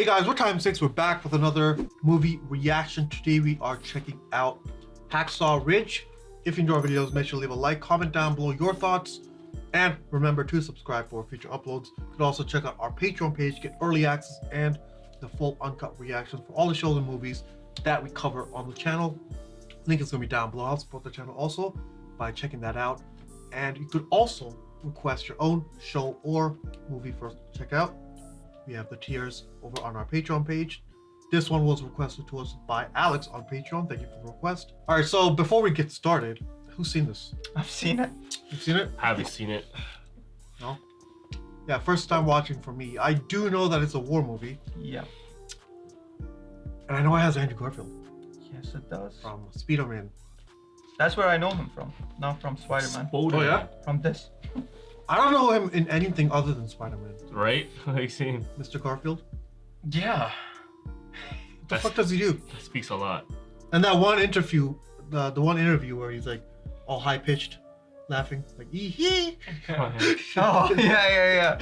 Hey guys, we're Time 6. We're back with another movie reaction. Today we are checking out Hacksaw Ridge. If you enjoy our videos, make sure to leave a like, comment down below your thoughts, and remember to subscribe for future uploads. You can also check out our Patreon page, get early access and the full uncut reactions for all the shows and movies that we cover on the channel. Link is going to be down below. Help support the channel also by checking that out. And you could also request your own show or movie for us to check out. We have the tiers over on our Patreon page. This one was requested to us by Alex on Patreon. Thank you for the request. All right, so before we get started, who's seen this? I've seen it. You've seen it? I haven't seen it. No? Yeah, first time watching for me. I do know that it's a war movie. Yeah. And I know it has Andrew Garfield Yes, it does. from Spider-Man. That's where I know him from. Not from Spider-Man. Oh yeah? From this. I don't know him in anything other than Spider-Man. Right? Like seen. Mr. Garfield? Yeah. What the fuck does he do? That speaks a lot. And that one interview, the one interview where he's like all high pitched, laughing, like ee hee. Oh, yeah.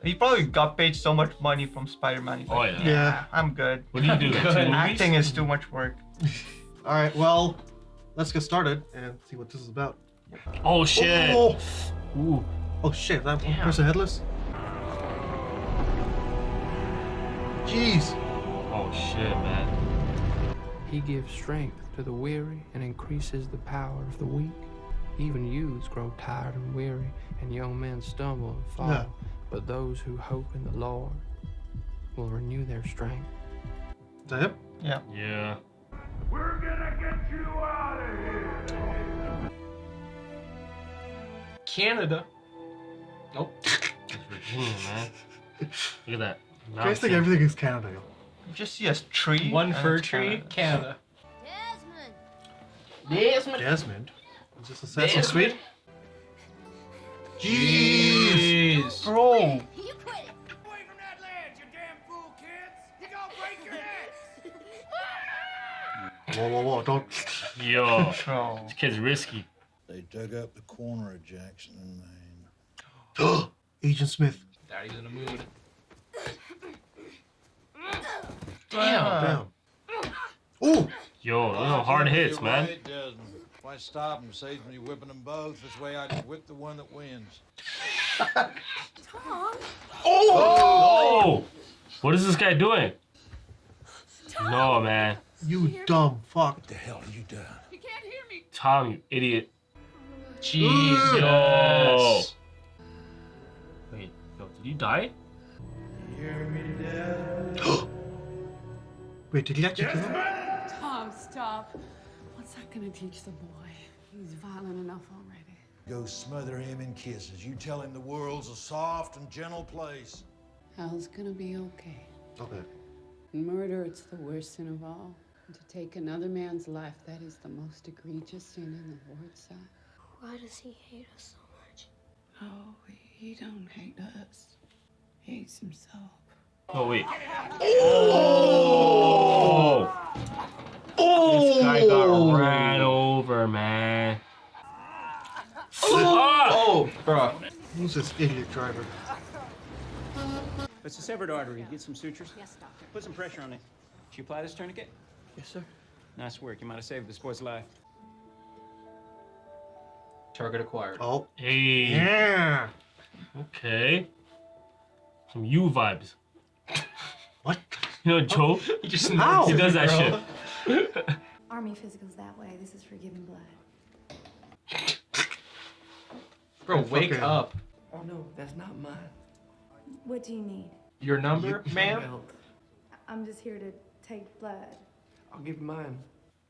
He probably got paid so much money from Spider-Man. He's like, Oh, yeah. I'm good. What do you do? Two movies? Acting is too much work. All right, well, let's get started and see what this is about. Oh shit. Oh, Ooh. oh shit, is that Damn. person headless? Jeez. Oh shit, man. He gives strength to the weary and increases the power of the weak. Even youths grow tired and weary, and young men stumble and fall. Yeah. But those who hope in the Lord will renew their strength. Is that him? Yeah. Yeah. We're gonna get you out of here! Canada. Nope. That's Virginia, man. Look at that. I guys think everything is Canada. Yo. You just see a tree. One and fir it's tree, Canada. Desmond? Is this Assassin's Creed? Jeez. Canada. Bro. You quit it! Away from that ledge, you damn fool kids! You're gonna break your necks! Whoa, don't. Yo. Bro. This kid's risky. They dug up the corner of Jackson and Maine. Agent Smith. Daddy's in the mood. Damn. Ooh! Yo, those are hard hits, You're man. right, Desmond. Why stop him? Saves me whipping them both. This way I can whip the one that wins. Oh! What is this guy doing? No, man. You dumb fuck. What the hell have you done? Tom, you idiot. Jesus. Yo. Wait, yo, did he die? You hear me, Dad? Wait, did he actually kill him? Tom, stop. What's that gonna teach the boy? He's violent enough already. Go smother him in kisses. You tell him the world's a soft and gentle place. Hell's gonna be okay. Okay. Murder, it's the worst sin of all. And to take another man's life, that is the most egregious sin in the Lord's sight. Why does he hate us so much? Oh, he don't hate us. He hates himself. Oh, wait. Oh! This guy got ran over, man. Oh, bro. Who's this idiot driver? It's a severed artery. Get some sutures. Yes, doctor. Put some pressure on it. Did you apply this tourniquet? Yes, sir. Nice work. You might have saved this boy's life. Target acquired. Oh. Hey. Yeah. Okay. Some U vibes. What? You know, Joe? He just How? He does that bro. shit. Army physicals that way. This is for giving blood. Bro, wake Fucking- up. Oh no, that's not mine. What do you need? Your number, ma'am? Belt. I'm just here to take blood. I'll give you mine.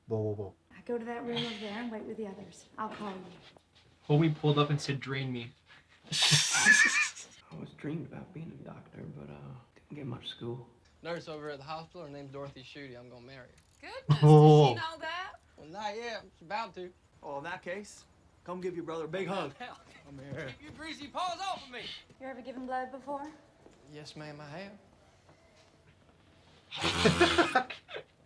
Whoa. I go to that room over there and wait with the others. I'll call you. Homie pulled up and said, drain me. I always dreamed about being a doctor, but didn't get much school. Nurse over at the hospital. Her name's Dorothy Schutte. I'm gonna marry her. Goodness, Oh. did she know that? Well, not yet. She's about to. Oh, in that case, come give your brother a big hug. Hell, Come here. keep your greasy paws off of me. You ever given blood before? Yes, ma'am, I have.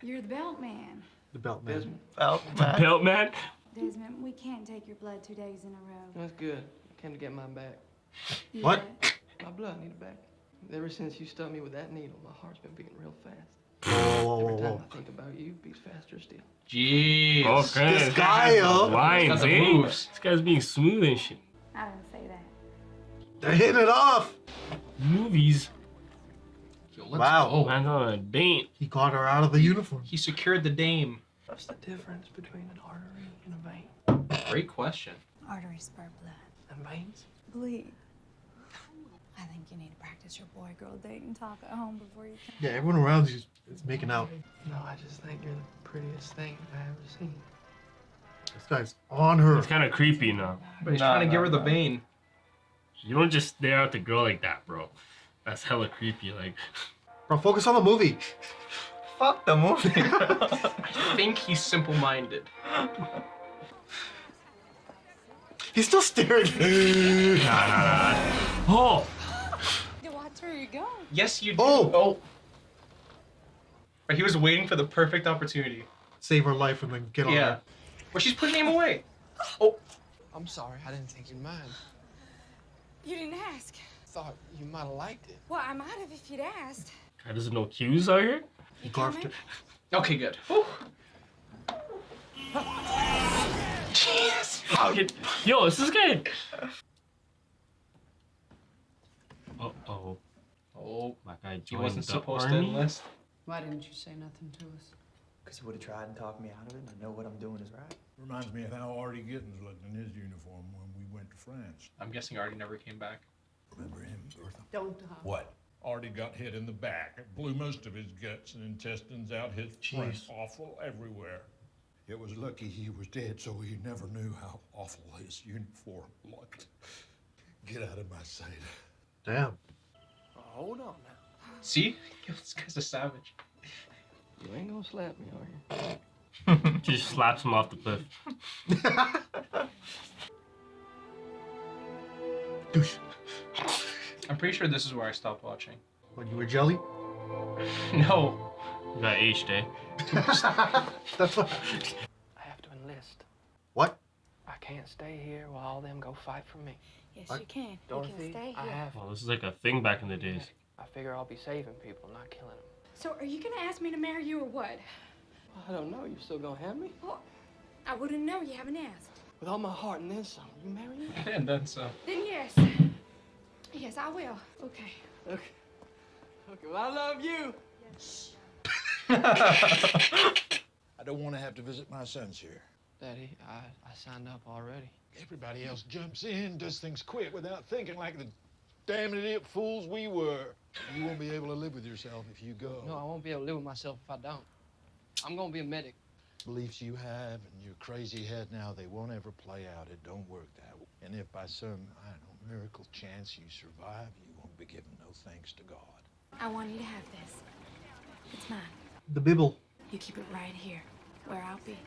You're the belt man. The belt man. Desmond, Belt man. Belt man? Desmond, we can't take your blood 2 days in a row. that's good. I came to get mine back. You What? what? My blood need it back. Ever since you stuck me with that needle, my heart's been beating real fast. Whoa, Every whoa, time whoa. I think about you, it beats faster still. Jeez. Okay. This guy, yo. Lines, Got the eh? moves. This guy's being smooth and shit. I didn't say that. They're hitting it off. Movies. Yo, let's Wow. go. Man's on a date. He got her out of the uniform. He secured the dame. What's the difference between an artery and a vein? Great question. Arteries spur blood. And veins? Bleed. I think you need to practice your boy-girl dating talk at home before you come. Yeah, everyone around you is making out. No, I just think you're the prettiest thing I ever seen. This guy's on her. It's kind of creepy now. But he's trying to give her the vein. You don't just stare at the girl like that, bro. That's hella creepy. Like, Bro, focus on the movie. Fuck the movie. I think he's simple-minded. He's still staring. nah. Oh, You watch where you go. Yes, you do. Oh. But he was waiting for the perfect opportunity. Save her life and then get on Yeah. her. Well, she's putting him away. Oh. I'm sorry, I didn't think you'd mind. You didn't ask. Thought you might have liked it. Well, I might have if you'd asked. guy doesn't know cues out here. He carved it. Okay, good. Whew. Fucking- Yo, is this guy? Uh-oh. Oh, My guy he joined wasn't the supposed army? to enlist. Why didn't you say nothing to us? Because he would have tried and talked me out of it, and I know what I'm doing is right. Reminds me of how Artie Gittins looked in his uniform when we went to France. I'm guessing Artie never came back. Remember him, Bertha? Don't. What? Artie got hit in the back. It blew most of his guts and intestines out his front. Jeez. Awful everywhere. It was lucky he was dead, so he never knew how awful his uniform looked. Get out of my sight. Damn. Hold on now. See? Yo, this guy's a savage. You ain't gonna slap me, are you? Just slaps him off the cliff. Douche. I'm pretty sure this is where I stopped watching. When you were jelly? No. You got aged, eh? That's what. I have to enlist. What? I can't stay here while all them go fight for me. Yes, What? you can. You Dorothy, can stay I here. have. Well, this is like a thing back in the days. I figure I'll be saving people, not killing them. So, are you gonna ask me to marry you or what? I don't know. You still gonna have me? Well, I wouldn't know. You haven't asked. With all my heart and then some. You marry me? And then so. Then yes. Yes, I will. Okay. Okay. Okay. Well, I love you. I don't want to have to visit my sons here. Daddy, I signed up already. Everybody else jumps in, does things quick without thinking like the damn idiot fools we were. You won't be able to live with yourself if you go. No, I won't be able to live with myself if I don't. I'm gonna be a medic. Beliefs you have and your crazy head now, they won't ever play out. It don't work that way. And if by some, I don't know, miracle chance you survive, you won't be giving no thanks to God. I want you to have this. It's mine. The Bible. You keep it right here, where I'll be.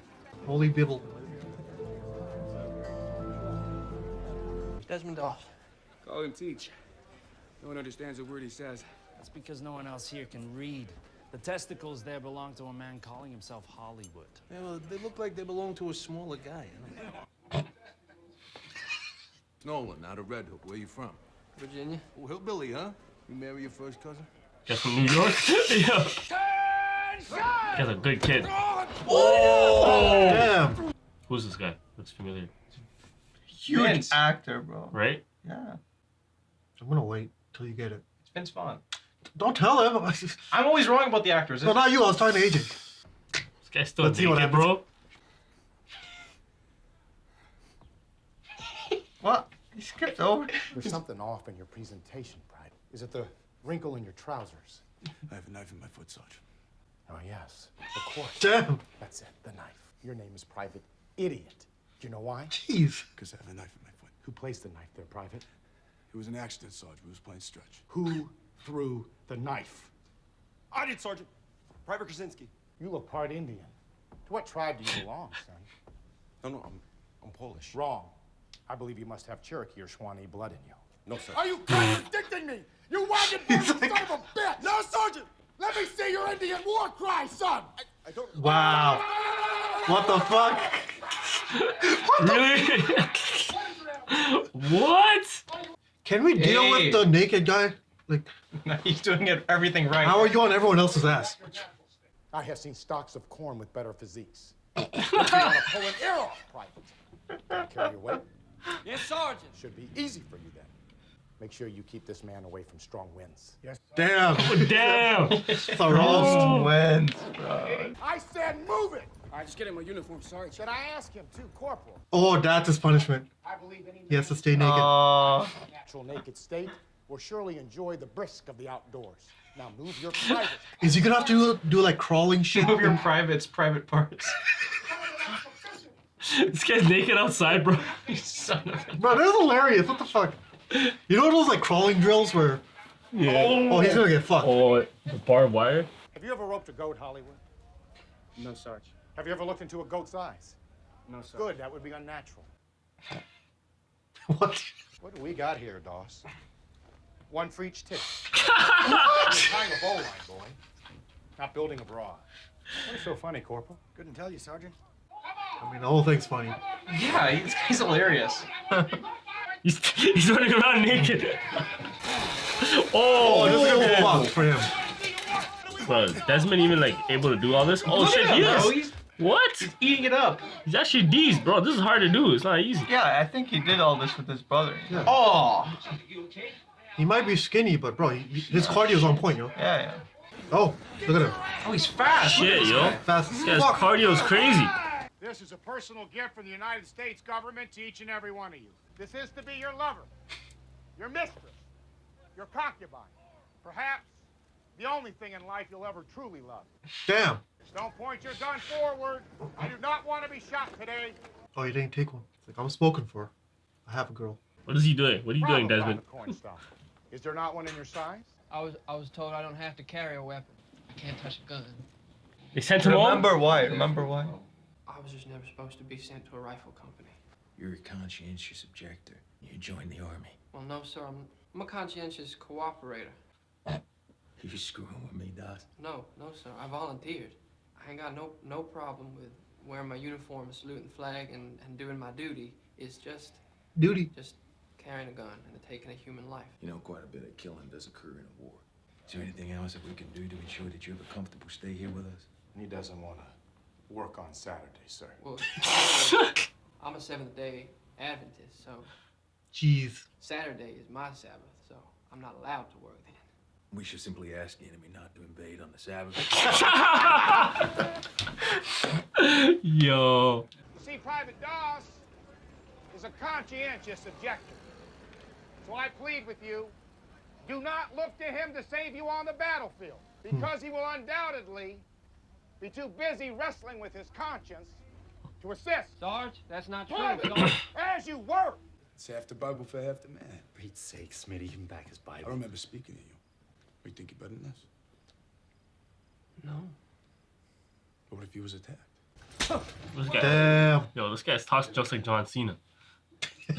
Holy Bible. Desmond off. Call him Teach. No one understands a word he says. That's because no one else here can read. The testicles there belong to a man calling himself Hollywood. Yeah, well, they look like they belong to a smaller guy. Nolan, out of Red Hook. Where you from? Virginia. Oh, hillbilly, huh? You marry your first cousin? Just from New York? Yeah. He's a good kid. Oh! Damn. Who's this guy? Looks familiar. Huge Vince. actor, bro. Right? Yeah. I'm gonna wait till you get it. It's Vince Vaughn. Don't tell him. I'm always wrong about the actors. No, not you. I was talking to AJ. This guy's still Let's see what naked, happens. bro. What? He skipped over. There's something off in your presentation, Private. Is it the wrinkle in your trousers? I have a knife in my foot, Sarge. Oh, yes. Of course. Damn. That's it, the knife. Your name is Private Idiot. Do you know why? Jeez. Because I have a knife in my foot. Who placed the knife there, Private? It was an accident, Sarge. We was playing stretch. Who threw the knife? I did, Sergeant. Private Krasinski. You look part Indian. To what tribe do you belong, son? No, I'm Polish. Wrong. I believe you must have Cherokee or Shawnee blood in you. No, sir. Are you contradicting me? You wagon-burned son of a bitch! No, Sergeant! Let me see your Indian war cry, son! I don't... Wow. What the fuck? Really? What? Can we deal Hey. with the naked guy? Like, He's doing everything right. how are you on everyone else's ass? I have seen stalks of corn with better physiques. You want to pull an ear off, Private. Carry your weight. Yes, Sergeant. Should be easy for you then. Make sure you keep this man away from strong winds. Yes. Damn. Damn. It's a roast. Wins, bro. I said move it. All right, just get in my uniform, Sergeant. Should I ask him too, Corporal? Oh, that's his punishment. I believe any He has to stay naked. natural naked state will surely enjoy the brisk of the outdoors. Now move your private. Is he gonna have to do like crawling shit? Move your private parts. This guy's naked outside, bro. You son of a... Bro, that was hilarious. What the fuck? You know those like crawling drills where? Yeah. Oh, he's gonna get fucked. Oh, the barbed wire. Have you ever roped a goat, Hollywood? No, Sarge. Have you ever looked into a goat's eyes? No, Sarge. Good, that would be unnatural. What? What do we got here, Doss? One for each tip. You're tying a bowline, boy. Not building a bra. What's so funny, Corporal? Couldn't tell you, Sergeant. I mean, the whole thing's funny. Yeah, this guy's hilarious. He's running around naked. Oh, this is gonna be fucked for him. Bro, Desmond even like able to do all this? Oh Look shit, at him, bro. yes. What? He's eating it up. He's actually decent, bro. This is hard to do. It's not easy. Yeah, I think he did all this with his brother. Yeah. Oh. He might be skinny, but bro, his cardio's on point, yo. Yeah, yeah. Oh, look at him. Oh, he's fast. Shit, yo. Fast. This guy's cardio's crazy. This is a personal gift from the United States government to each and every one of you. This is to be your lover, your mistress, your concubine, perhaps the only thing in life you'll ever truly love. Damn. Don't point your gun forward. I do not want to be shot today. Oh, you didn't take one. It's like, I'm spoken for. I have a girl. What is he doing? What are you doing, Desmond? Is there not one in your size? I was told I don't have to carry a weapon. I can't touch a gun. They sent him home? Remember why? Remember why? I was just never supposed to be sent to a rifle company. You're a conscientious objector. You joined the army. Well, no, sir. I'm a conscientious cooperator. You're screwing with me, Doss. No, sir. I volunteered. I ain't got no problem with wearing my uniform and saluting the flag and doing my duty. It's just just carrying a gun and taking a human life. You know, quite a bit of killing does occur in a war. Is there anything else that we can do to ensure that you have a comfortable stay here with us? He doesn't want to work on Saturday, sir. Well, I'm a Seventh-day Adventist, so Jeez. Saturday is my Sabbath, so I'm not allowed to work then. We should simply ask the enemy not to invade on the Sabbath. Yo. You see, Private Doss is a conscientious objector. So I plead with you, do not look to him to save you on the battlefield, because he will undoubtedly be too busy wrestling with his conscience to assist. Sarge, that's not true. Private, as you were. It's half the Bible for half the man. For Pete's sake, Smitty, even back his Bible. I remember speaking to you. You think you're better than this? No. But what if you was attacked? This guy, Damn. Yo, this guy talks just like John Cena. Yeah,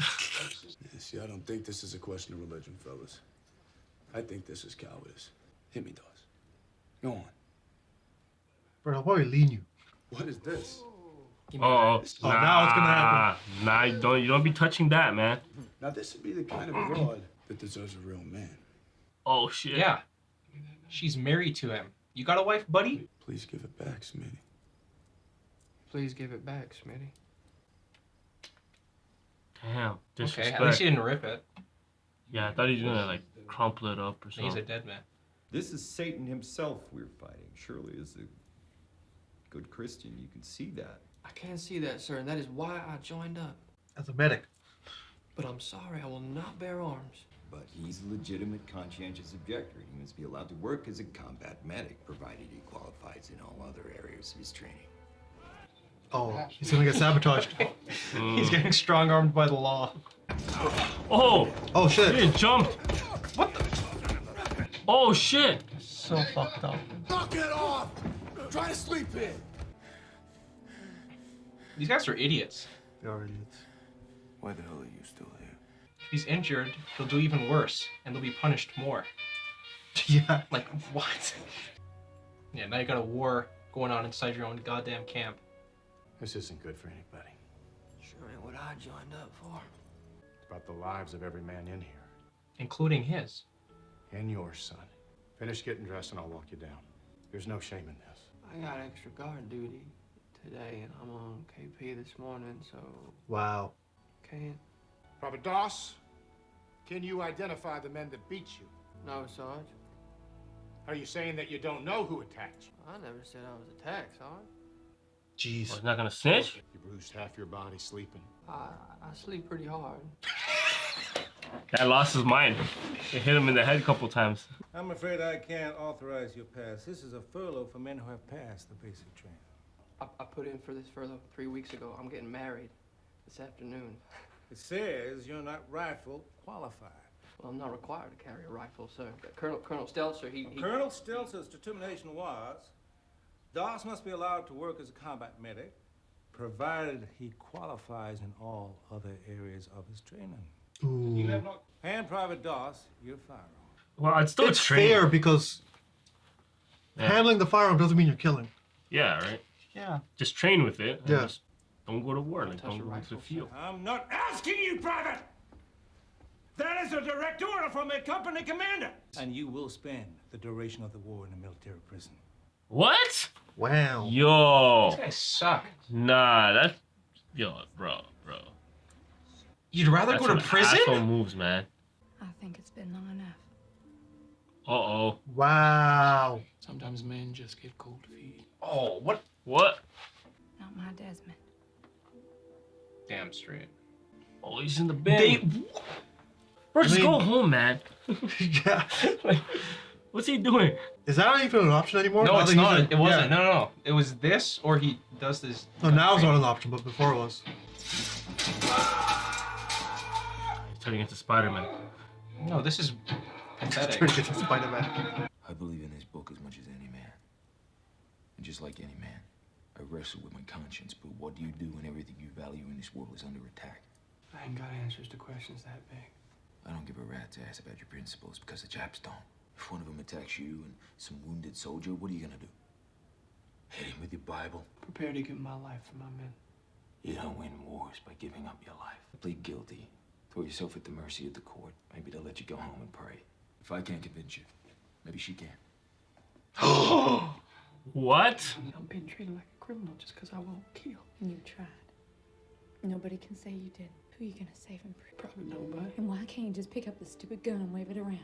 see, I don't think this is a question of religion, fellas. I think this is cowardice. Hit me, Doss. Go on. Bro, I'll probably lean you. What is this? Oh, now it's gonna happen. Nah, you don't be touching that, man. Now, this would be the kind of broad that deserves a real man. Oh shit. Yeah. She's married to him. You got a wife, buddy? Please give it back, Smitty. Please give it back, Smitty. Damn. Disrespect. Okay, at least he didn't rip it. Yeah, I thought he was gonna like crumple it up or something. He's a dead man. This is Satan himself we're fighting. Surely, as a good Christian, you can see that. I can't see that, sir, and that is why I joined up. As a medic. But I'm sorry, I will not bear arms. But he's a legitimate conscientious objector. He must be allowed to work as a combat medic, provided he qualifies in all other areas of his training. Oh, he's gonna get sabotaged. He's getting strong-armed by the law. Oh! Oh shit! He jumped! What the? Oh shit! So fucked up. Knock it off! Try to sleep in! These guys are idiots. They are idiots. Why the hell are you still here? If he's injured, he'll do even worse, and they'll be punished more. Yeah. Like, what? Yeah, now you got a war going on inside your own goddamn camp. This isn't good for anybody. Sure ain't what I joined up for. It's about the lives of every man in here. including his. And yours, son. Finish getting dressed and I'll walk you down. There's no shame in this. I got extra guard duty today, and I'm on KP this morning, so Wow. can't. Private Doss, can you identify the men that beat you? No, Sarge. Are you saying that you don't know who attacked you? I never said I was attacked, Sarge. Jeez. He's not gonna snitch? You bruised half your body sleeping. I sleep pretty hard. Guy lost his mind. It hit him in the head a couple times. I'm afraid I can't authorize your pass. This is a furlough for men who have passed the basic training. I put in for this furlough 3 weeks ago. I'm getting married this afternoon. It says you're not rifle qualified. Well, I'm not required to carry a rifle, sir. Colonel Stelzer, he... Colonel Stelzer's determination was Doss must be allowed to work as a combat medic, provided he qualifies in all other areas of his training. Ooh. You have no... And Private Doss, you're firearm. Well, it's still It's training. fair because Yeah. handling the firearm doesn't mean you're killing. Yeah, right? Yeah. Just train with it. and Yeah. just don't go to war. Like, don't go to the field. I'm not asking you, Private! That is a direct order from a company commander! And you will spend the duration of the war in a military prison. What? Wow. Yo. These guys suck. Nah, that's... Yo, bro. You'd rather That's go to some prison? asshole moves, man. I think it's been long enough. Uh-oh. Wow. Sometimes men just get cold feet. Oh, what? What? Not my Desmond. Damn straight. Oh, he's in the bin. Bro, just go home, man. Yeah. Like, what's he doing? Is that not even an option anymore? No, Now it's that he's not. in- It wasn't. yeah. No. It was this, or he does this. No, now it's not an option, but before it was. He's turning into Spider-Man. No, this is pathetic. Turning into Spider-Man. I believe in this book as much as any man. And just like any man, I wrestle with my conscience, but what do you do when everything you value in this world is under attack? I ain't got answers to questions that big. I don't give a rat's ass about your principles because the chaps don't. If one of them attacks you and some wounded soldier, what are you gonna do? Hit him with your Bible? Prepared to give my life for my men. You don't win wars by giving up your life. Plead guilty. Throw yourself at the mercy of the court. Maybe they'll let you go home and pray. If I can't convince you, maybe she can. What? I'm being treated like a criminal just because I won't kill. You tried. Nobody can say you did. Who are you gonna save him from? Probably nobody. And why can't you just pick up the stupid gun and wave it around?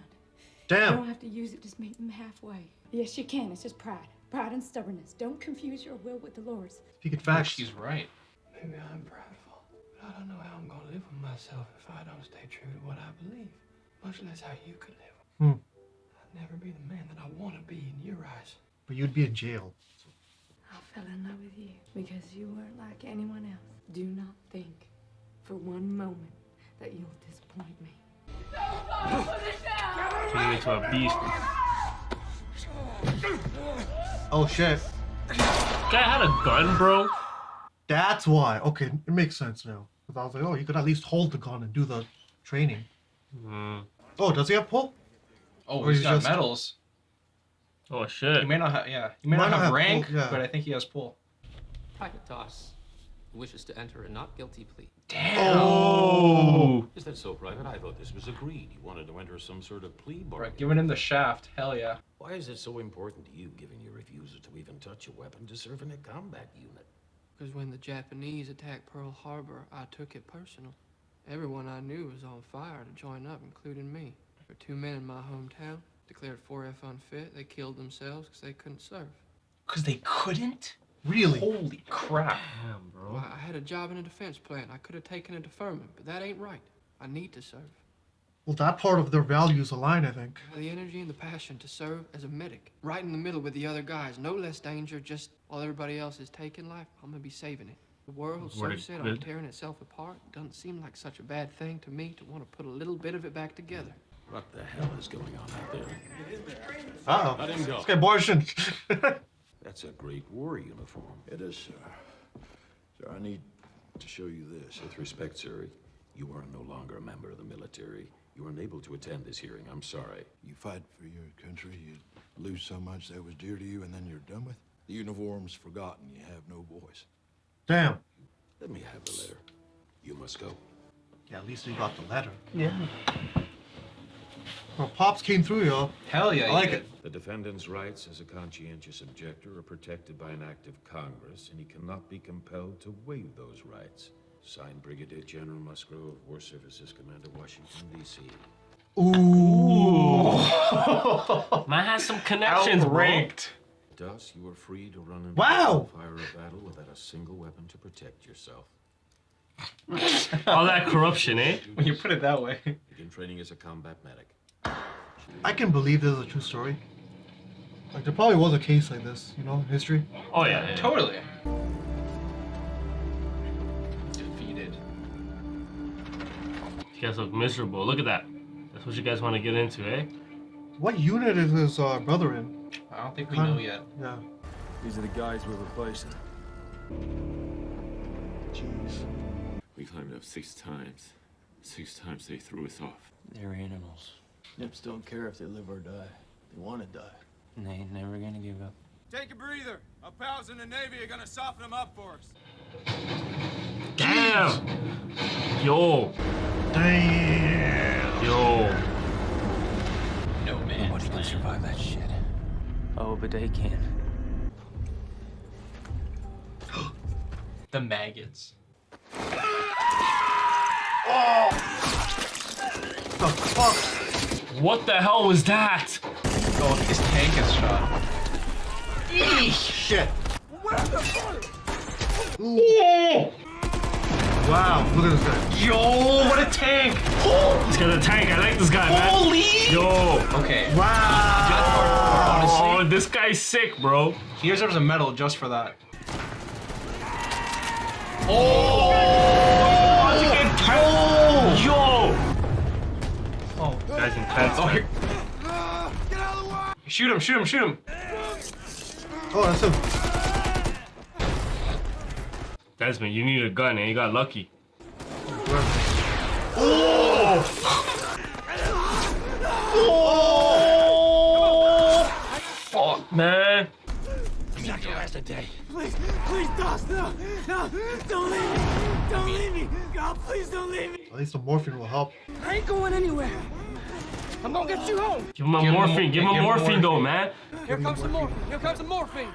Damn. You don't have to use it, just meet him halfway. Yes, you can. It's just pride. Pride and stubbornness. Don't confuse your will with the Lord's. Speaking facts. She's right. Maybe I'm prideful, but I don't know how I'm gonna live with myself if I don't stay true to what I believe, much less how you could live. I'd never be the man that I want to be in your eyes. But you'd be in jail. I fell in love with you because you weren't like anyone else. Do not think for one moment that you'll disappoint me. Turning into a beast. Oh shit. Guy had a gun, bro. That's why. Okay, it makes sense now. Because I was like, oh, you could at least hold the gun and do the training. Oh, does he have pull? Oh, Or he's he's got just- medals. Oh shit. He may not have. Yeah, he may not have rank, pull, yeah. but I think he has pull. Private Doss wishes to enter a not guilty plea. Oh. Is that so, Private? I thought this was agreed. You wanted to enter some sort of plea bargain. Right, giving him the shaft. Hell yeah. Why is it so important to you, given your refusal to even touch a weapon to serve in a combat unit? Because when the Japanese attacked Pearl Harbor, I took it personal. Everyone I knew was on fire to join up, including me. There were 2 men in my hometown, declared 4F unfit. They killed themselves because they couldn't serve. Because they couldn't? Really? Holy crap. Damn, bro. Well, I had a job in a defense plant. I could have taken a deferment, but that ain't right. I need to serve. Well, that part of their values align, I think. I have the energy and the passion to serve as a medic. Right in the middle with the other guys. No less danger, just while everybody else is taking life, I'm gonna be saving it. The world's so Worded set on good. tearing itself apart. Doesn't seem like such a bad thing to me to want to put a little bit of it back together. What the hell is going on out there? Uh-oh. Let him go. This guy abortion. That's a great war uniform. It is, sir. Sir, I need to show you this. With respect, sir, you are no longer a member of the military. You are unable to attend this hearing. I'm sorry. You fight for your country, you lose so much that was dear to you, and then you're done with. The uniform's forgotten. You have no voice. Damn. Let me have the letter. You must go. Yeah, at least we got the letter. Yeah. Well, Pops came through, y'all. Hell yeah, I he like did. it. The defendant's rights as a conscientious objector are protected by an act of Congress, and he cannot be compelled to waive those rights. Signed, Brigadier General Musgrove, War Services Commander, Washington, D.C. Ooh. Man has some connections, Outranked. Thus, you are free to run into Wow. the fire of battle without a single weapon to protect yourself. All that corruption, eh? When you put it that way. Begin training as a combat medic. I can believe this is a true story. Like, there probably was a case like this, you know, in history. Oh yeah. Totally. Defeated. You guys look miserable. Look at that. That's what you guys want to get into, eh? What unit is his brother in? I don't think we know yet. Yeah. These are the guys we're replacing. Jeez. We climbed up 6 times. 6 times they threw us off. They're animals. Nips don't care if they live or die. They want to die. And they ain't never gonna give up. Take a breather. Our pals in the Navy are gonna soften them up for us. Damn. Yo. Damn. Yo. No man. Nobody can survive that shit. Oh, but they can. The maggots. Oh. The fuck? What the hell was that? Oh, his tank is shot. Eesh. Shit. Oh. Wow, look at this guy. Yo, what a tank! He's got a tank. I like this guy, man. Holy! Yo. Okay. Wow. Oh, this guy's sick, bro. He deserves a medal just for that. Oh! Yo! Oh, guy's intense. Oh, man. here. Shoot him, shoot him, shoot him. Oh, that's him. Desmond, you need a gun, and you got lucky. Oh! Oh! Fuck, man. I'm not gonna last a day. Please, Doss, no, don't leave me, don't leave me, God, please don't leave me. At least the morphine will help. I ain't going anywhere. I'm gonna get you home. Give him a morphine. Give him a morphine, though, man. Here comes the morphine. Here comes the morphine.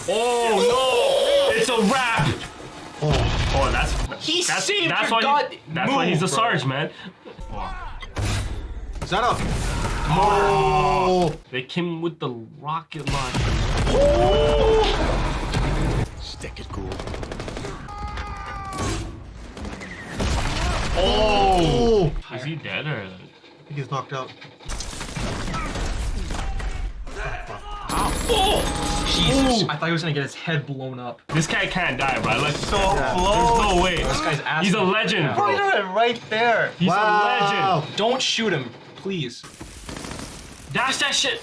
Oh no! It's a wrap. Oh, that's saved that's your why god. that's why he's a sarge, man. Is that up? Oh! They came with the rocket launcher. Stick it cool. Oh! Is he dead or? I think he's knocked out. Oh! Jesus, I thought he was gonna get his head blown up. This guy can't die, bro. Like so close. There's no way. This guy's ass. He's a legend, bro. Right there. He's a legend. Don't shoot him, please. Dash that shit.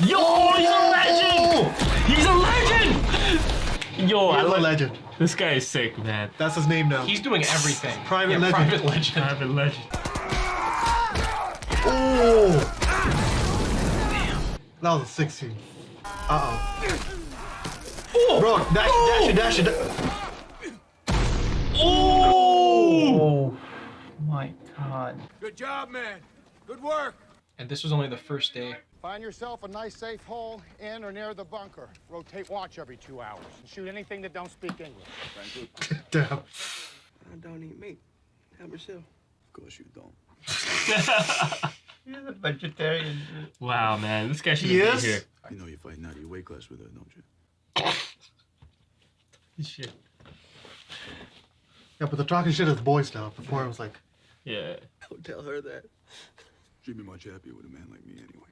Yo, he's a legend. He's a legend. Yo, He's a legend. This guy is sick, man. That's his name now. He's doing everything. Private legend. Private legend. Private legend. Oh! That was a 16. Uh-oh. Bro, dash it. Oh my god. Good job, man. Good work. And this was only the first day. Find yourself a nice safe hole in or near the bunker. Rotate watch every 2 hours. And shoot anything that don't speak English. Thank you. Damn. I don't eat meat. Have yourself. Of course you don't. He's a vegetarian. Wow, man, this guy shouldn't be here. You know you're fighting out of your weight class with her, don't you? Shit. Yeah, but they're talking shit as boys now. Before it was like, Yeah. Don't tell her that. She'd be much happier with a man like me anyway.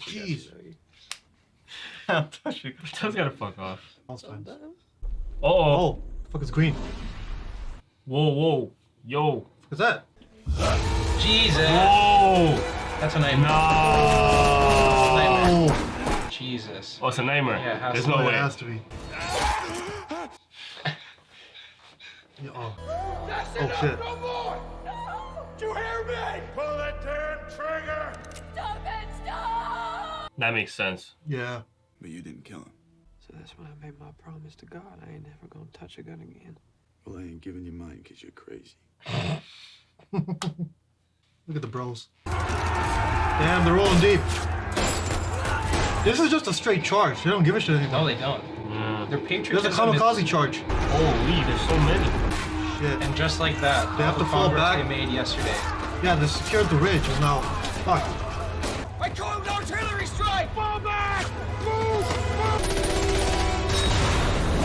jeez. Toad's gotta fuck off. Sometimes. Oh. Oh, fuck is green? Whoa. Yo. What's that? Jesus. Whoa. That's a nightmare. No. Jesus. Oh, it's a nightmare. Yeah, it has There's to no be. way. It has to be. Yeah, oh. Oh shit. No more! Do you hear me? Pull that damn trigger! Stop it, stop! That makes sense. Yeah. But you didn't kill him. So that's when I made my promise to God. I ain't never gonna touch a gun again. Well, I ain't giving you mine because you're crazy. Look at the bros. Damn, they're rolling deep. This is just a straight charge. They don't give a shit anymore. No, they don't. Their patriotism. There's a kamikaze charge. Holy, there's so many. Shit. And just like that, They have all to the fall progress back. they made yesterday. Yeah, they secured the ridge is now fucked. I called artillery strike! Fall back! Move!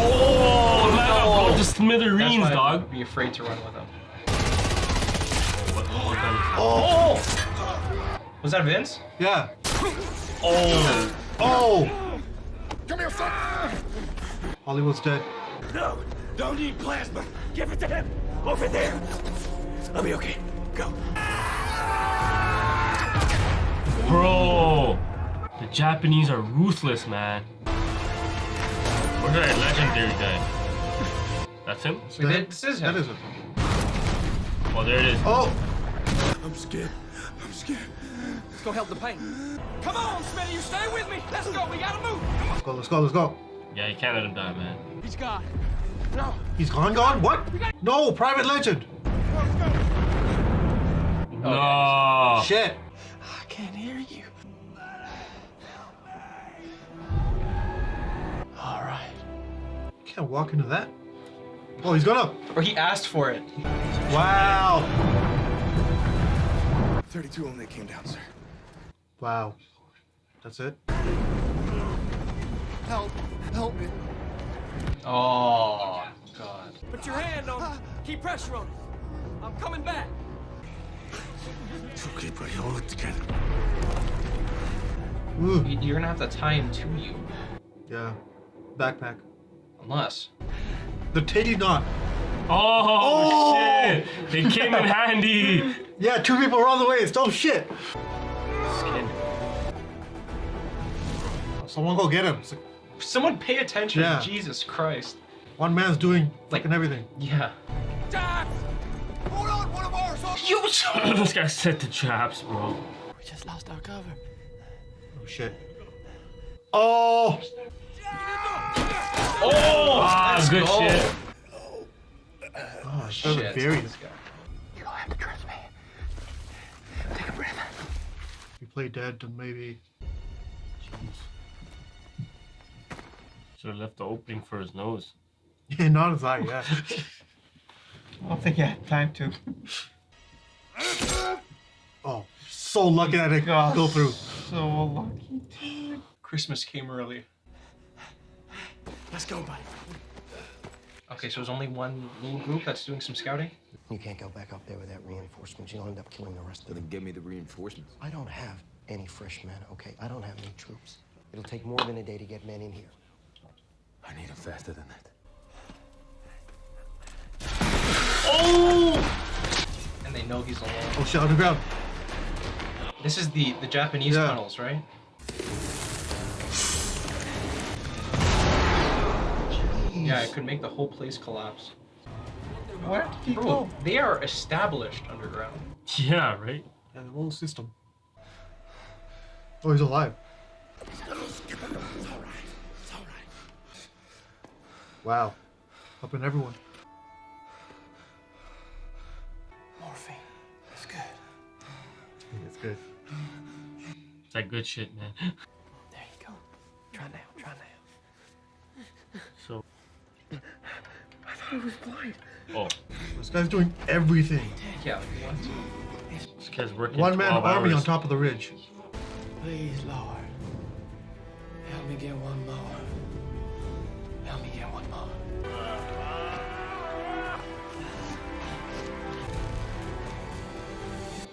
Oh, man, blow to smithereens, That's why dog. I'd be afraid to run with them. Oh! Was that Vince? Yeah. Oh! Oh! Come here, son! Hollywood's dead. No! Don't need plasma! Give it to him! Over there! I'll be okay. Go. Bro! The Japanese are ruthless, man. Look at that legendary guy. That's him? This is him. That is it. Oh, there it is. Oh! I'm scared. I'm scared. Let's go help the paint. Come on, Smitty, you stay with me. Let's go. We gotta move. Let's go, let's go, let's go. Yeah, you can't let him die, man. He's gone. No. He's gone? What? No, Private Legend. No. Shit. I can't hear you. All right. Can't walk into that. Oh, he's gonna. Or he asked for it. Wow. 32 only came down, sir. Wow. That's it? Help. Help me. Oh, God. Put your hand on it. Keep pressure on it. I'm coming back. It's okay, buddy. Hold it together. Ooh. You're gonna have to tie him to you. Yeah. Backpack. Unless. The titty knot. Oh, shit! They came in handy. Yeah, 2 people were on the waist. Oh shit. Skin. Someone go get him. Someone pay attention. Yeah. Jesus Christ. One man's doing fucking everything. Yeah. Hold on, one of ours. This guy set the traps, bro. We just lost our cover. Oh shit. Oh! Oh! Ah, good go. shit. Oh, Shit. buried. You're gonna have to trust me. Take a breath. If you play dead, then maybe. Should have left the opening for his nose. Yeah, not his eye, yeah. I don't think he had time to. Oh, so lucky that it go through. So lucky. Christmas came early. Let's go, buddy. Okay, so there's only one little group that's doing some scouting? You can't go back up there without reinforcements. You'll end up killing the rest of them. Then give me the reinforcements. I don't have any fresh men, okay? I don't have any troops. It'll take more than a day to get men in here. I need them faster than that. Oh! And they know he's alone. Oh shit, underground. This is the Japanese Yeah. tunnels, right? Yeah, it could make the whole place collapse. Where did he Bro, go? they are established underground. Yeah, right? Yeah, the whole system. Oh, he's alive. Wow. Helping everyone. Morphine. It's good. I think it's good. It's that good shit, man. There you go. Try now. Try now. So. I thought it was blind. Oh. This guy's doing everything. Yeah, what? This guy's working. One man 12 army hours. on top of the ridge. Please, Lord. Help me get one more. Help me get one more.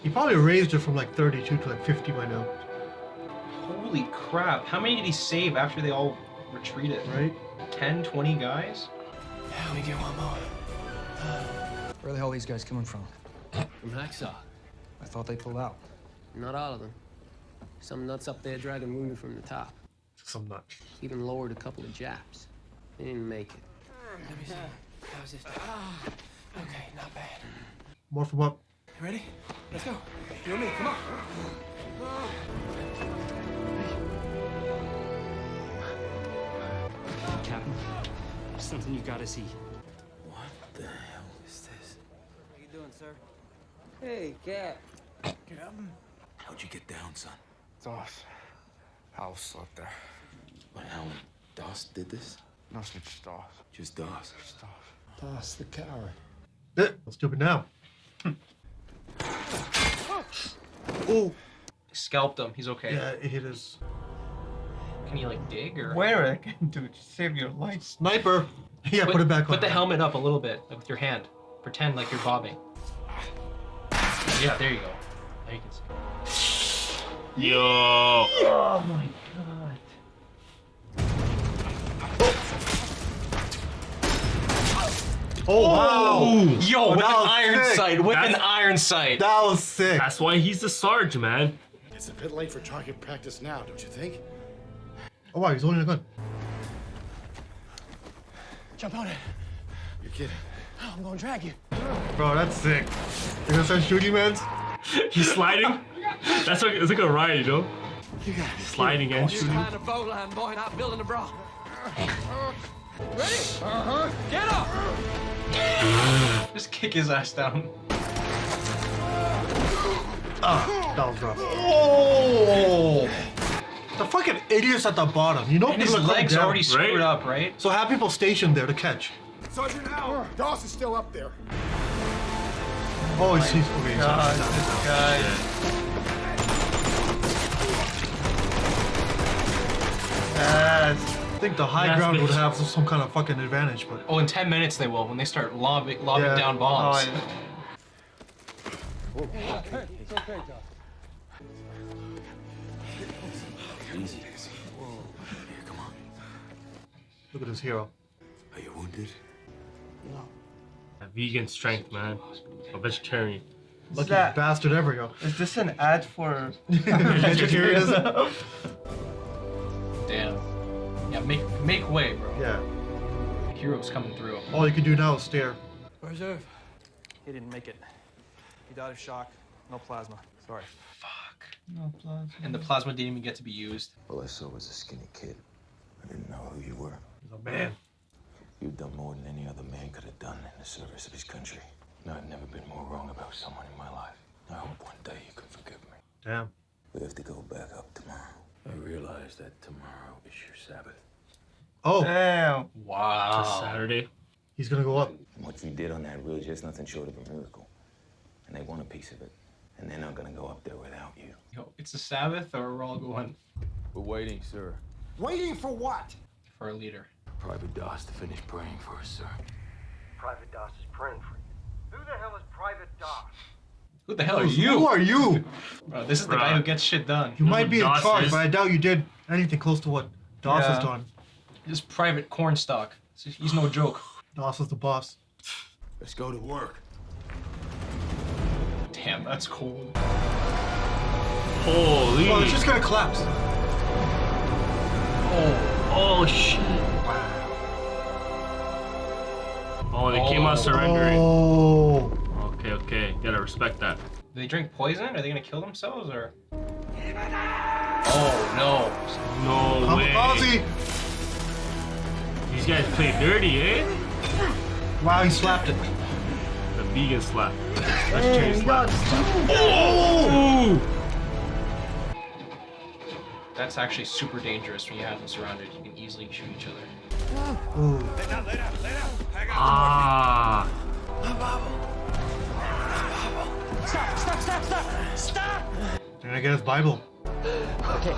He probably raised it from like 32 to like 50 by now. Holy crap. How many did he save after they all retreated? Right? 10, 20 guys? Help me get one more. Where the hell are these guys coming from? From Hacksaw. I thought they pulled out. Not all of them. Some nuts up there dragging wounded from the top. Some nuts. Even lowered a couple of Japs. They didn't make it. Let me see. How's this? Okay, not bad. More from up. You ready? Let's go. You and me, come on. Captain, something you gotta see. What the hell is this? How you doing, sir? Hey, Cap. How'd you get down, son? Doss. Hal slept there. What, Helen? Doss did this? No, it's just Doss. Just Doss. Just Doss. Doss, the coward. Let's do it now. Oh. Scalped him. He's okay. Yeah, it is. Can you like dig or? Where again, dude? Save your life. Sniper. Yeah, put it back on. Put the helmet up a little bit, like with your hand. Pretend like you're bobbing. Yeah, there you go. Now you can see. Yo. Oh my god. Oh wow! Yo, with an iron sick. sight. With an iron sight. That was sick. That's why he's the Sarge, man. It's a bit late for target practice now, don't you think? Oh wow, he's holding a gun. Jump on it. You're kidding. Oh, I'm gonna drag you. Bro, that's sick. You're gonna start shooting, man? He's sliding. That's like it's like a ride, you know. You got it. Sliding and You're shooting. behind a bow line, boy, not building a bra. Ready? Get up! Just kick his ass down. Ah, that was rough. Oh! The fucking idiots at the bottom. You know, And his people are coming legs down, already screwed up, right? So have people stationed there to catch. Sergeant Howard, Doss is still up there. Oh, he's okay. God, this guy. Yes. I think the high ground would have some kind of fucking advantage, but Oh, in 10 minutes they will when they start lobbing Yeah. down bombs. Oh, It's okay, Doss. Easy. Here, come on. look at this hero. Are you wounded? A vegan strength, man. A vegetarian. Lucky that- bastard ever, yo. Is this an ad for Vegetarians? Damn. Yeah, make way, bro. Yeah. The hero's coming through. All you can do now is stare. Where's Irv? He didn't make it. He died of shock. No plasma. Sorry. No plasma. And the plasma didn't even get to be used. All I saw was a skinny kid. I didn't know who you were. He's a man. You've done more than any other man could have done in the service of his country. And I've never been more wrong about someone in my life. I hope one day you can forgive me. Damn. We have to go back up tomorrow. I realize that tomorrow is your Sabbath. Oh. Damn. Wow. It's Saturday. He's gonna go up. And what you did on that ridge is nothing short of a miracle. And they want a piece of it. And they're not gonna go up there without you. Yo, it's the Sabbath, or we're all going We're waiting, sir. Waiting for what? for a leader. Private Doss to finish praying for us, sir. Private Doss is praying for you. Who the hell is Private Doss? Who the hell are you? Who are you? Bro, this is the guy who gets shit done. You might be in Doss charge, is? but I doubt you did anything close to what Doss has Yeah. done. Just private cornstalk. He's no joke. Doss is the boss. Let's go to work. Damn, that's cold. Holy. Oh, it's just gonna collapse. Oh shit. Oh, they came out surrendering. Oh. Okay. Gotta respect that. Do they drink poison? Are they gonna kill themselves or? Oh no. No way. Kamikaze. These guys play dirty, eh? Wow, he slapped it. The vegan slap. Vegetarian slap. Oh! That's actually super dangerous when you have them surrounded. You can easily shoot each other. Ooh. Ah. Stop! They're gonna get his Bible. Okay.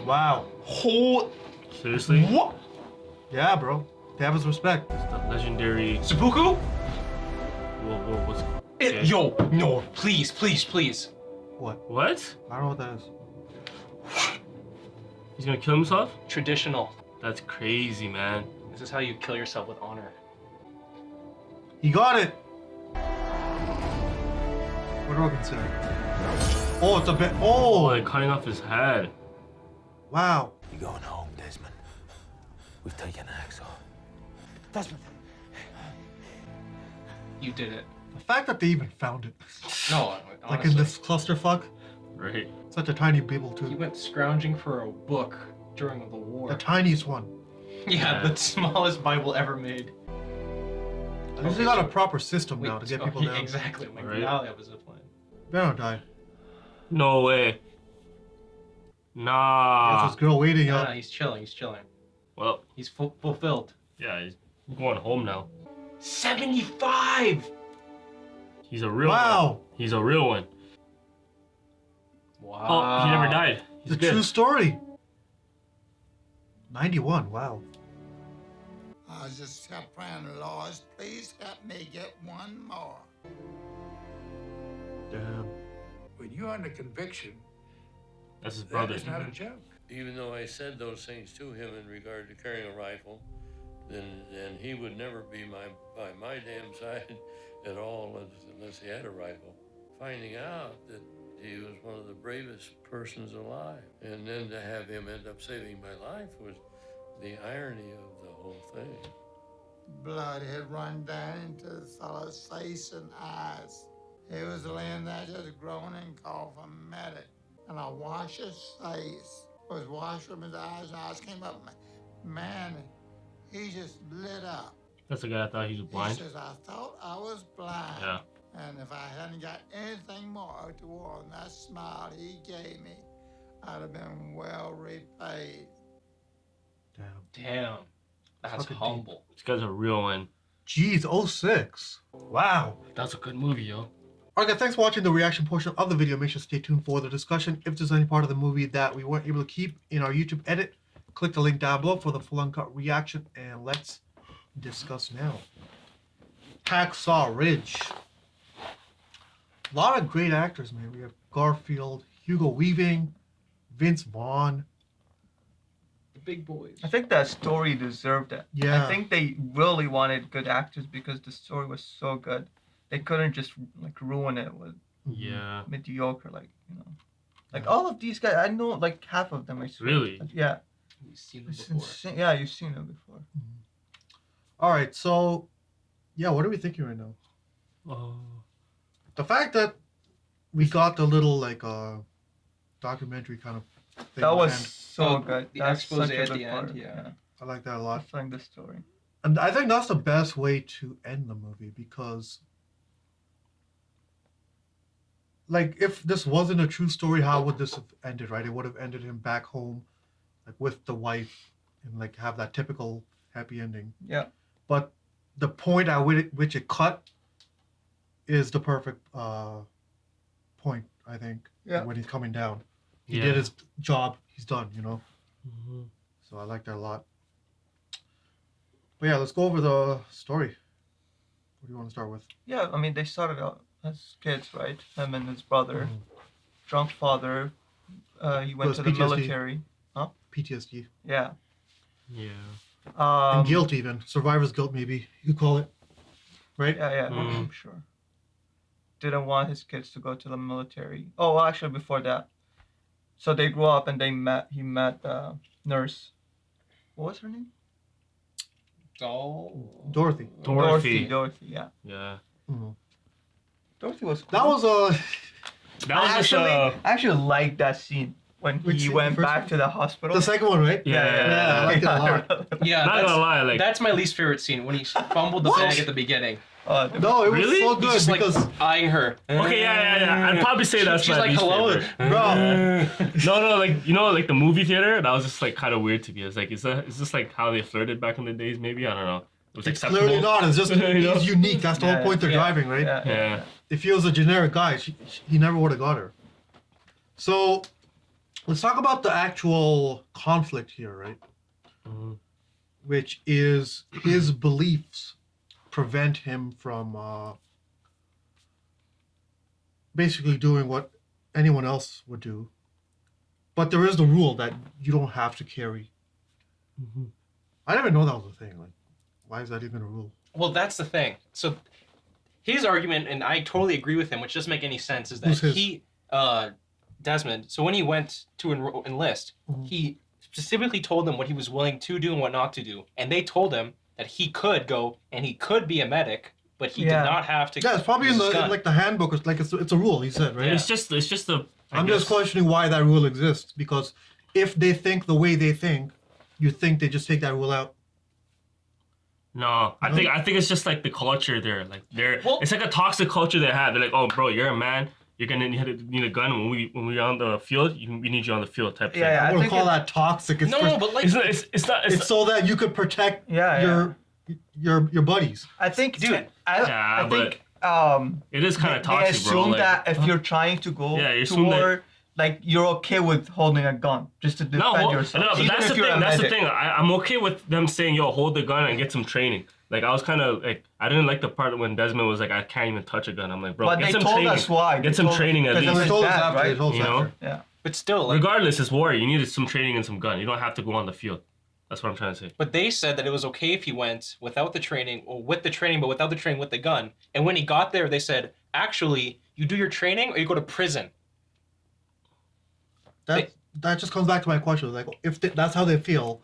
Wow. Seriously? What? Yeah, bro. They have his respect. The legendary. Seppuku? What's Yo, no, please. What? What? I don't know what that is. He's gonna kill himself? Traditional. That's crazy, man. This is how you kill yourself with honor. He got it. What do I consider? Oh, it's a bit. Oh, Oh, they're cutting off his head. wow. You going home, Desmond? We've taken Hacksaw. Desmond. You did it. The fact that they even found it. No, Like honestly. in this clusterfuck. Right. Such a tiny Bible, He too. went scrounging for a book during the war. The tiniest one. Yeah, the smallest Bible ever made. At least they got a proper system now to Wait, get so- people down. Exactly. Like, Right. now that was a plan. Benno died. No way. Nah. There's this girl waiting No, up. no, he's chilling. He's chilling. Well, He's fulfilled. yeah, he's going home now. 75. He's a real Wow. one. He's a real one. Wow. Oh, he never died. He's It's a good. true story. 91. Wow. I just kept praying, Lord, please help me get one more. Damn. When you're under conviction, That's his that brother. is not a joke. Even though I said those things to him in regard to carrying a rifle, then he would never be by my damn side at all unless he had a rifle. Finding out that he was one of the bravest persons alive, and then to have him end up saving my life was the irony of the whole thing. Blood had run down into the fellow's face and eyes. He was laying there just groaning, calling for medic. And I washed his face, was washed from his eyes, and eyes came up. Man, he just lit up. That's the guy that thought he was blind. He says, I thought I was blind. Yeah. And if I hadn't got anything more toward that smile he gave me, I'd have been well repaid. Damn. That's Fucking humble. This guy's a real one. Jeez, 06. Wow. That's a good movie, yo. Alright guys, thanks for watching the reaction portion of the video. Make sure to stay tuned for the discussion. If there's any part of the movie that we weren't able to keep in our YouTube edit, click the link down below for the full uncut reaction, and let's discuss now. Hacksaw Ridge. A lot of great actors, man. We have Garfield, Hugo Weaving, Vince Vaughn. The big boys. I think that story deserved it. Yeah. I think they really wanted good actors because the story was so good. They couldn't just like ruin it with Yeah. mediocre, like, you know. Like all of these guys, I know like half of them, I swear. Really? Yeah. You've seen them It's before. insane. Yeah, you've seen them before. Alright, so yeah, what are we thinking right now? Oh. The fact that we got the little like documentary kind of thing. That was at the end, so good. The That's expose such a at good the part. end, yeah. I like that a lot. Telling the story. And I think that's the best way to end the movie because, like, if this wasn't a true story, how would this have ended, right? It would have ended him back home, like, with the wife and, like, have that typical happy ending. Yeah. But the point at which it cut is the perfect point, I think, Yeah. when he's coming down. He Yeah. did his job. He's done, you know? Mm-hmm. So I like that a lot. But yeah, let's go over the story. What do you want to start with? Yeah, I mean, they started out as kids, right? Him and his brother. Drunk father. He went was to the PTSD. military. Huh? PTSD. Yeah. Yeah. And guilt even. Survivor's guilt, maybe you call it. Right? Yeah, I'm sure. Didn't want his kids to go to the military. Oh, well, actually, before that. So they grew up and he met nurse. What was her name? Dorothy. Dorothy, yeah. Yeah. Mhm. Dorothy was cool. That was a... That was just I actually liked that scene when Which he scene? went The first back one? to the hospital. The second one, right? Yeah. I liked it a lot. Yeah, Not gonna lie, like that's my least favorite scene when he fumbled the bag at the beginning. No, it was Really? so He's good just because... like eyeing her. Okay, yeah. I'd probably say that's She's my like, least hello, favorite. Bro. No, like you know, like the movie theater, that was just like kind of weird to me. It's like, is this like how they flirted back in the days? Maybe I don't know. It was It's acceptable. clearly not. It's just You know? it's unique. That's the whole point they're driving, right? Yeah. If he was a generic guy, he never would have got her. So, let's talk about the actual conflict here, right? Mhm. Which is his beliefs prevent him from basically doing what anyone else would do. But there is the rule that you don't have to carry. Mm-hmm. I didn't even know that was a thing. Like, why is that even a rule? Well, that's the thing. So his argument, and I totally agree with him, which doesn't make any sense, is that Who's his? he, Desmond, so when he went to enlist, Mhm. he specifically told them what he was willing to do and what not to do. And they told him that he could go and he could be a medic, but he did not have to. Yeah, it's probably in use the his gun. in, like the handbook. Or, like it's a rule. He said, right? It's just a. I'm just questioning why that rule exists, because if they think the way they think, you think they just take that rule out. No, I think it's just like the culture there. Like it's like a toxic culture they have. They're like, oh, bro, you're a man. you're gonna need a gun when we're on the field. We need you on the field type thing. I wouldn't call that toxic. It's but like it's not. It's so that you could protect your buddies. I think, dude. I think it is kind of toxic, they assume bro. Like, that if you're trying to go you to assume war, like you're okay with holding a gun just to defend yourself. No, but even that's if the you're thing. a That's the medic. thing. I'm okay with them saying, "Yo, hold the gun and get some training." Like I was kind of like, I didn't like the part when Desmond was like, "I can't even touch a gun." I'm like, bro, But get they some told training. us why. Get some training at least. They told us after. right? They told us You know? after. Yeah. But still, like, Regardless, it's war. You needed some training and some gun. You don't have to go on the field. That's what I'm trying to say. But they said that it was okay if he went without the training, or with the training, but without the training with the gun. And when he got there, they said, actually, you do your training or you go to prison. That just comes back to my question. Like, if that's how they feel,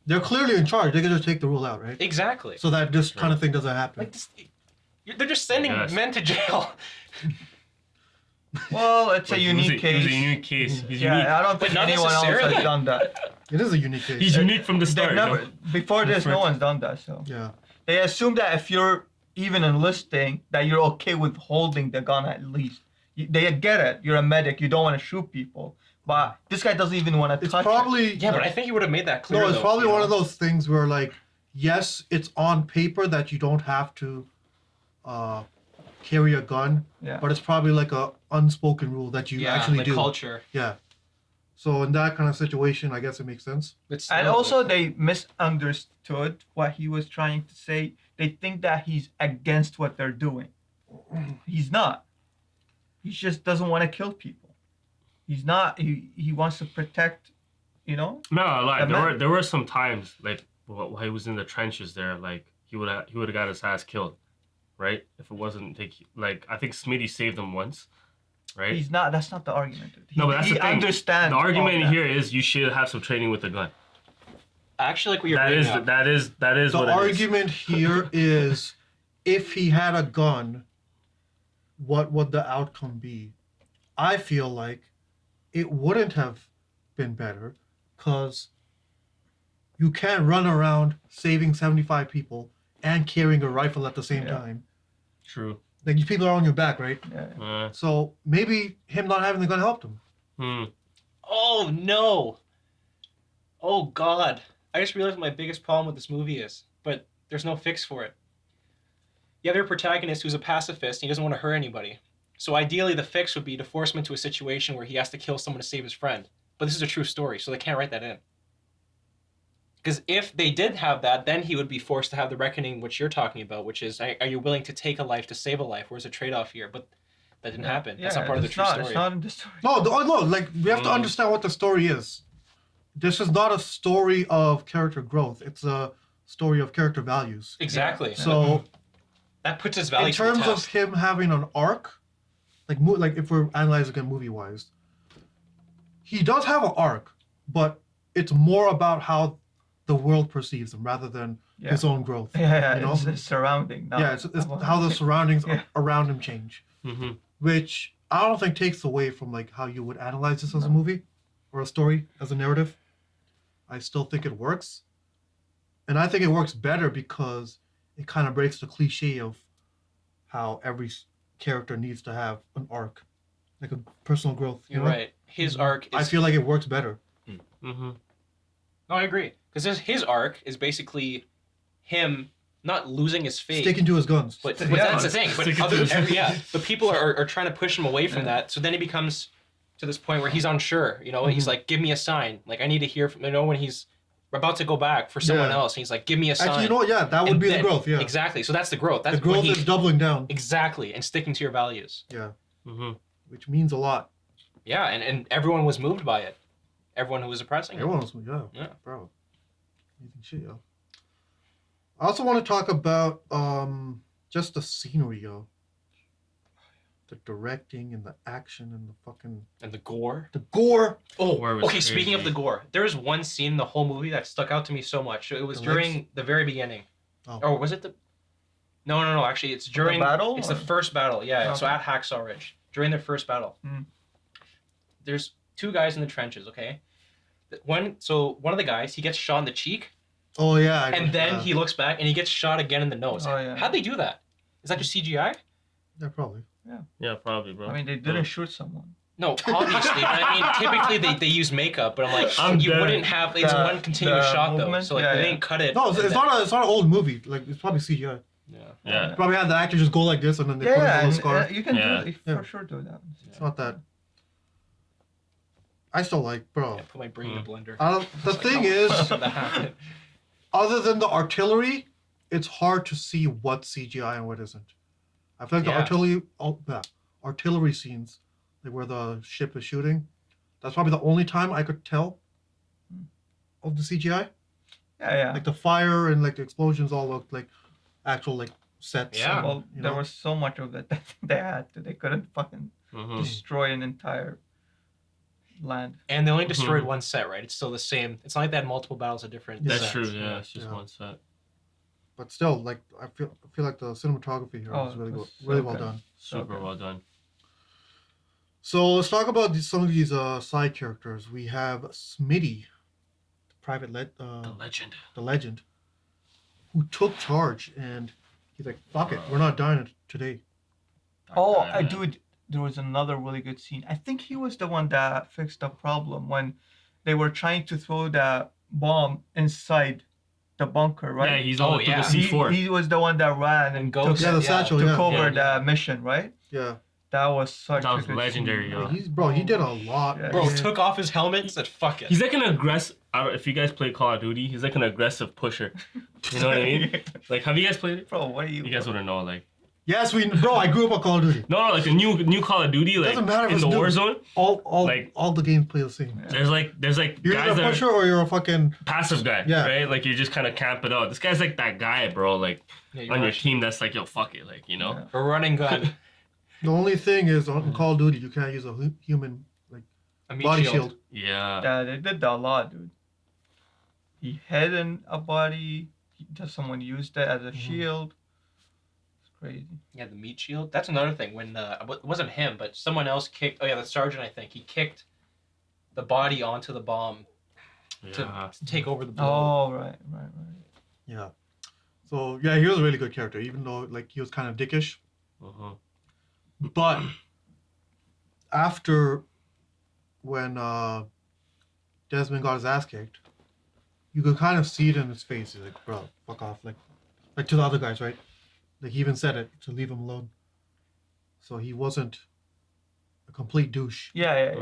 they're clearly in charge. They can just take the rule out, right? Exactly. So that this kind of thing doesn't happen. Like they're just sending men to jail. Well, it's a unique case. It was a unique case. He's yeah, unique. I don't think not anyone else necessarily. has done that. It is a unique case. He's unique from the start. Before this, no one's done that. So yeah, they assume that if you're even enlisting, that you're okay with holding the gun at least. They get it. You're a medic. You don't want to shoot people. But this guy doesn't even want to it's touch probably it. Yeah, but I think he would have made that clear. No, it's though, probably you one know? of those things where, like, yes, it's on paper that you don't have to carry a gun, but it's probably like a unspoken rule that you actually like do. culture. Yeah. So in that kind of situation, I guess it makes sense. And also, they misunderstood what he was trying to say. They think that he's against what they're doing. He's not. He just doesn't want to kill people. He's not. He wants to protect, you know. No, I lied. the There were some times like while he was in the trenches there, like he would have got his ass killed, right? If it wasn't like I think Smitty saved him once, right? He's not. That's not the argument. Dude. No, but that's he the thing. understands. The all argument that. here is you should have some training with the gun. I actually like what you're That bringing is up. that is The what it is. argument here is, if he had a gun, what would the outcome be? I feel like it wouldn't have been better, because you can't run around saving 75 people and carrying a rifle at the same time. True. Like, you people are on your back, right? Yeah. So maybe him not having the gun helped him. Oh no! Oh God! I just realized what my biggest problem with this movie is, but there's no fix for it. You have your protagonist who's a pacifist and he doesn't want to hurt anybody. So ideally, the fix would be to force him into a situation where he has to kill someone to save his friend. But this is a true story, so they can't write that in. Because if they did have that, then he would be forced to have the reckoning, which you're talking about, which is, are you willing to take a life to save a life? Where's the trade-off here? But that didn't happen. That's not part of the true story. It's not in the story. No, like, we have to understand what the story is. This is not a story of character growth. It's a story of character values. Exactly. So that puts his in values to the terms of test. him having an arc, like if we're analyzing it movie-wise, he does have an arc, but it's more about how the world perceives him rather than his own growth. Yeah, you know? it's the surrounding. not- Yeah, it's how the surroundings around him change, which I don't think takes away from like how you would analyze this as a movie or a story as a narrative. I still think it works, and I think it works better because it kind of breaks the cliche of how every character needs to have an arc, like a personal growth. You're right. His arc is... I feel like it works better. No, I agree. Because his arc is basically him not losing his faith. Sticking to his guns. But that's the thing. But but people are trying to push him away from that. So then he becomes to this point where he's unsure. You know, he's like, give me a sign. Like, I need to hear from, you know, when he's about to go back for someone else. And he's like, give me a sign. Actually, you know what? Yeah, that would And be the then- growth. Yeah. Exactly. So that's the growth. That's The growth is doubling down. Exactly. And sticking to your values. Yeah. Which means a lot. Yeah. And everyone was moved by it. Everyone who was oppressing him. Everyone was, yeah. Bro. Amazing shit, yo. I also want to talk about just the scenery, yo. The directing and the action and the fucking... And the gore. The gore! Oh, okay, speaking of the gore, there's one scene in the whole movie that stuck out to me so much. It was during the very beginning. Oh. Or was it the... No, actually, it's during... battle, It's or? the first battle, yeah. Okay. So at Hacksaw Ridge, during their first battle. There's two guys in the trenches, okay? One of the guys, he gets shot in the cheek. Oh, yeah. And then he looks back and he gets shot again in the nose. Oh, yeah. How'd they do that? Is that just CGI? Yeah, probably. Yeah, probably, bro. I mean, they didn't shoot someone. No, obviously. But I mean, typically they use makeup, but I'm like, you wouldn't have. It's one continuous shot though, so like they didn't cut it. No, it's not an old movie. Like it's probably CGI. Yeah. Probably had the actor just go like this and then they put in the scar. You can do for sure do that. It's not that. I still like, bro. Put my brain in a blender. The thing is, other than the artillery, it's hard to see what's CGI and what isn't. I feel like the artillery scenes, like where the ship is shooting, that's probably the only time I could tell of the CGI. Yeah. Like the fire and like the explosions all looked like actual like sets. Yeah. Well, you there know? was so much of it that they had to. They couldn't fucking destroy an entire land. And they only destroyed one set, right? It's still the same. It's not like they had multiple battles of different. That's sets. true. Yeah, it's just one set. But still, like I feel like the cinematography here is really good, really well done. Super well done. So let's talk about some of these side characters. We have Smitty, the legend, who took charge, and he's like, "Fuck it, we're not dying today." Oh, dude, there was another really good scene. I think he was the one that fixed the problem when they were trying to throw the bomb inside the bunker, right? Yeah, he's all the C4. He was the one that ran and took over the mission, right? Yeah. That was such That was a good legendary, scene. yo. He did a lot. Yeah, Bro, took off his helmet and said, "Fuck it." He's like an aggressive. I don't, if you guys play Call of Duty, he's like an aggressive pusher. You know what I mean? Like, have you guys played it? Bro, what are you? You guys wouldn't know, like. Yes, bro. I grew up on Call of Duty. No, like the new Call of Duty, like Doesn't matter if in it's the new. Warzone. All the games play the same. There's like You're guys either a that pusher or you're a fucking passive guy, right? Like you just kind of camp it out. This guy's like that guy, bro. Like on your team, that's like, yo, fuck it, like, you know. A running gun. The only thing is on Call of Duty you can't use a human like body shield. Yeah. Yeah, they did that a lot, dude. He hid in a body. Someone used it as a shield. It's crazy. Yeah, the meat shield. That's another thing. When it wasn't him, but someone else kicked. Oh yeah, the sergeant. I think he kicked the body onto the bomb to take over the blow. Oh right. Yeah. So yeah, he was a really good character, even though like he was kind of dickish. But after when Desmond got his ass kicked, you could kind of see it in his face. He's like, "Bro, fuck off!" Like to the other guys, right? Like he even said it to leave him alone. So he wasn't a complete douche. Yeah.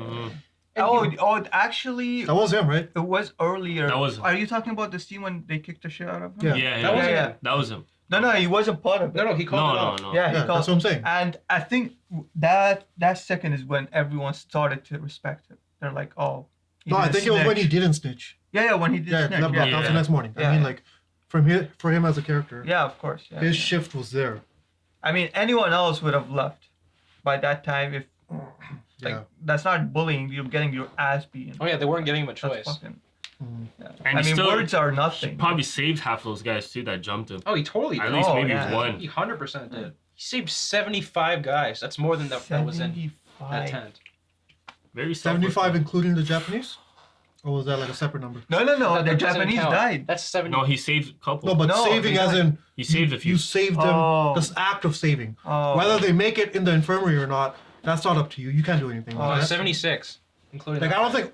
Oh, actually, that was him, right? It was earlier. That was him. Are you talking about the scene when they kicked the shit out of him? Yeah. That was him. No, he wasn't part of it. No, he called it off. No. Yeah, he called. That's what I'm saying. And I think that second is when everyone started to respect him. They're like, oh. No, I think it was when he didn't snitch. Yeah, when he did snitch. That was the next morning. I mean, like, for him as a character. Yeah, of course. Yeah, his shift was there. I mean, anyone else would have left by that time if. That's not bullying. You're getting your ass beaten. Oh yeah, they weren't giving him a choice. And I mean, words are nothing. He probably saved half those guys too that jumped him. Oh, he totally did. At least maybe one. He 100% did. He saved 75 guys. That's more than that was in that tent. Very 75, including the Japanese, or was that like a separate number? No. The Japanese died. That's 70. No, he saved a couple. No, but saving as in he saved a few. You saved them. This act of saving, whether they make it in the infirmary or not, that's not up to you. You can't do anything. About that. 76, including. Like I don't think.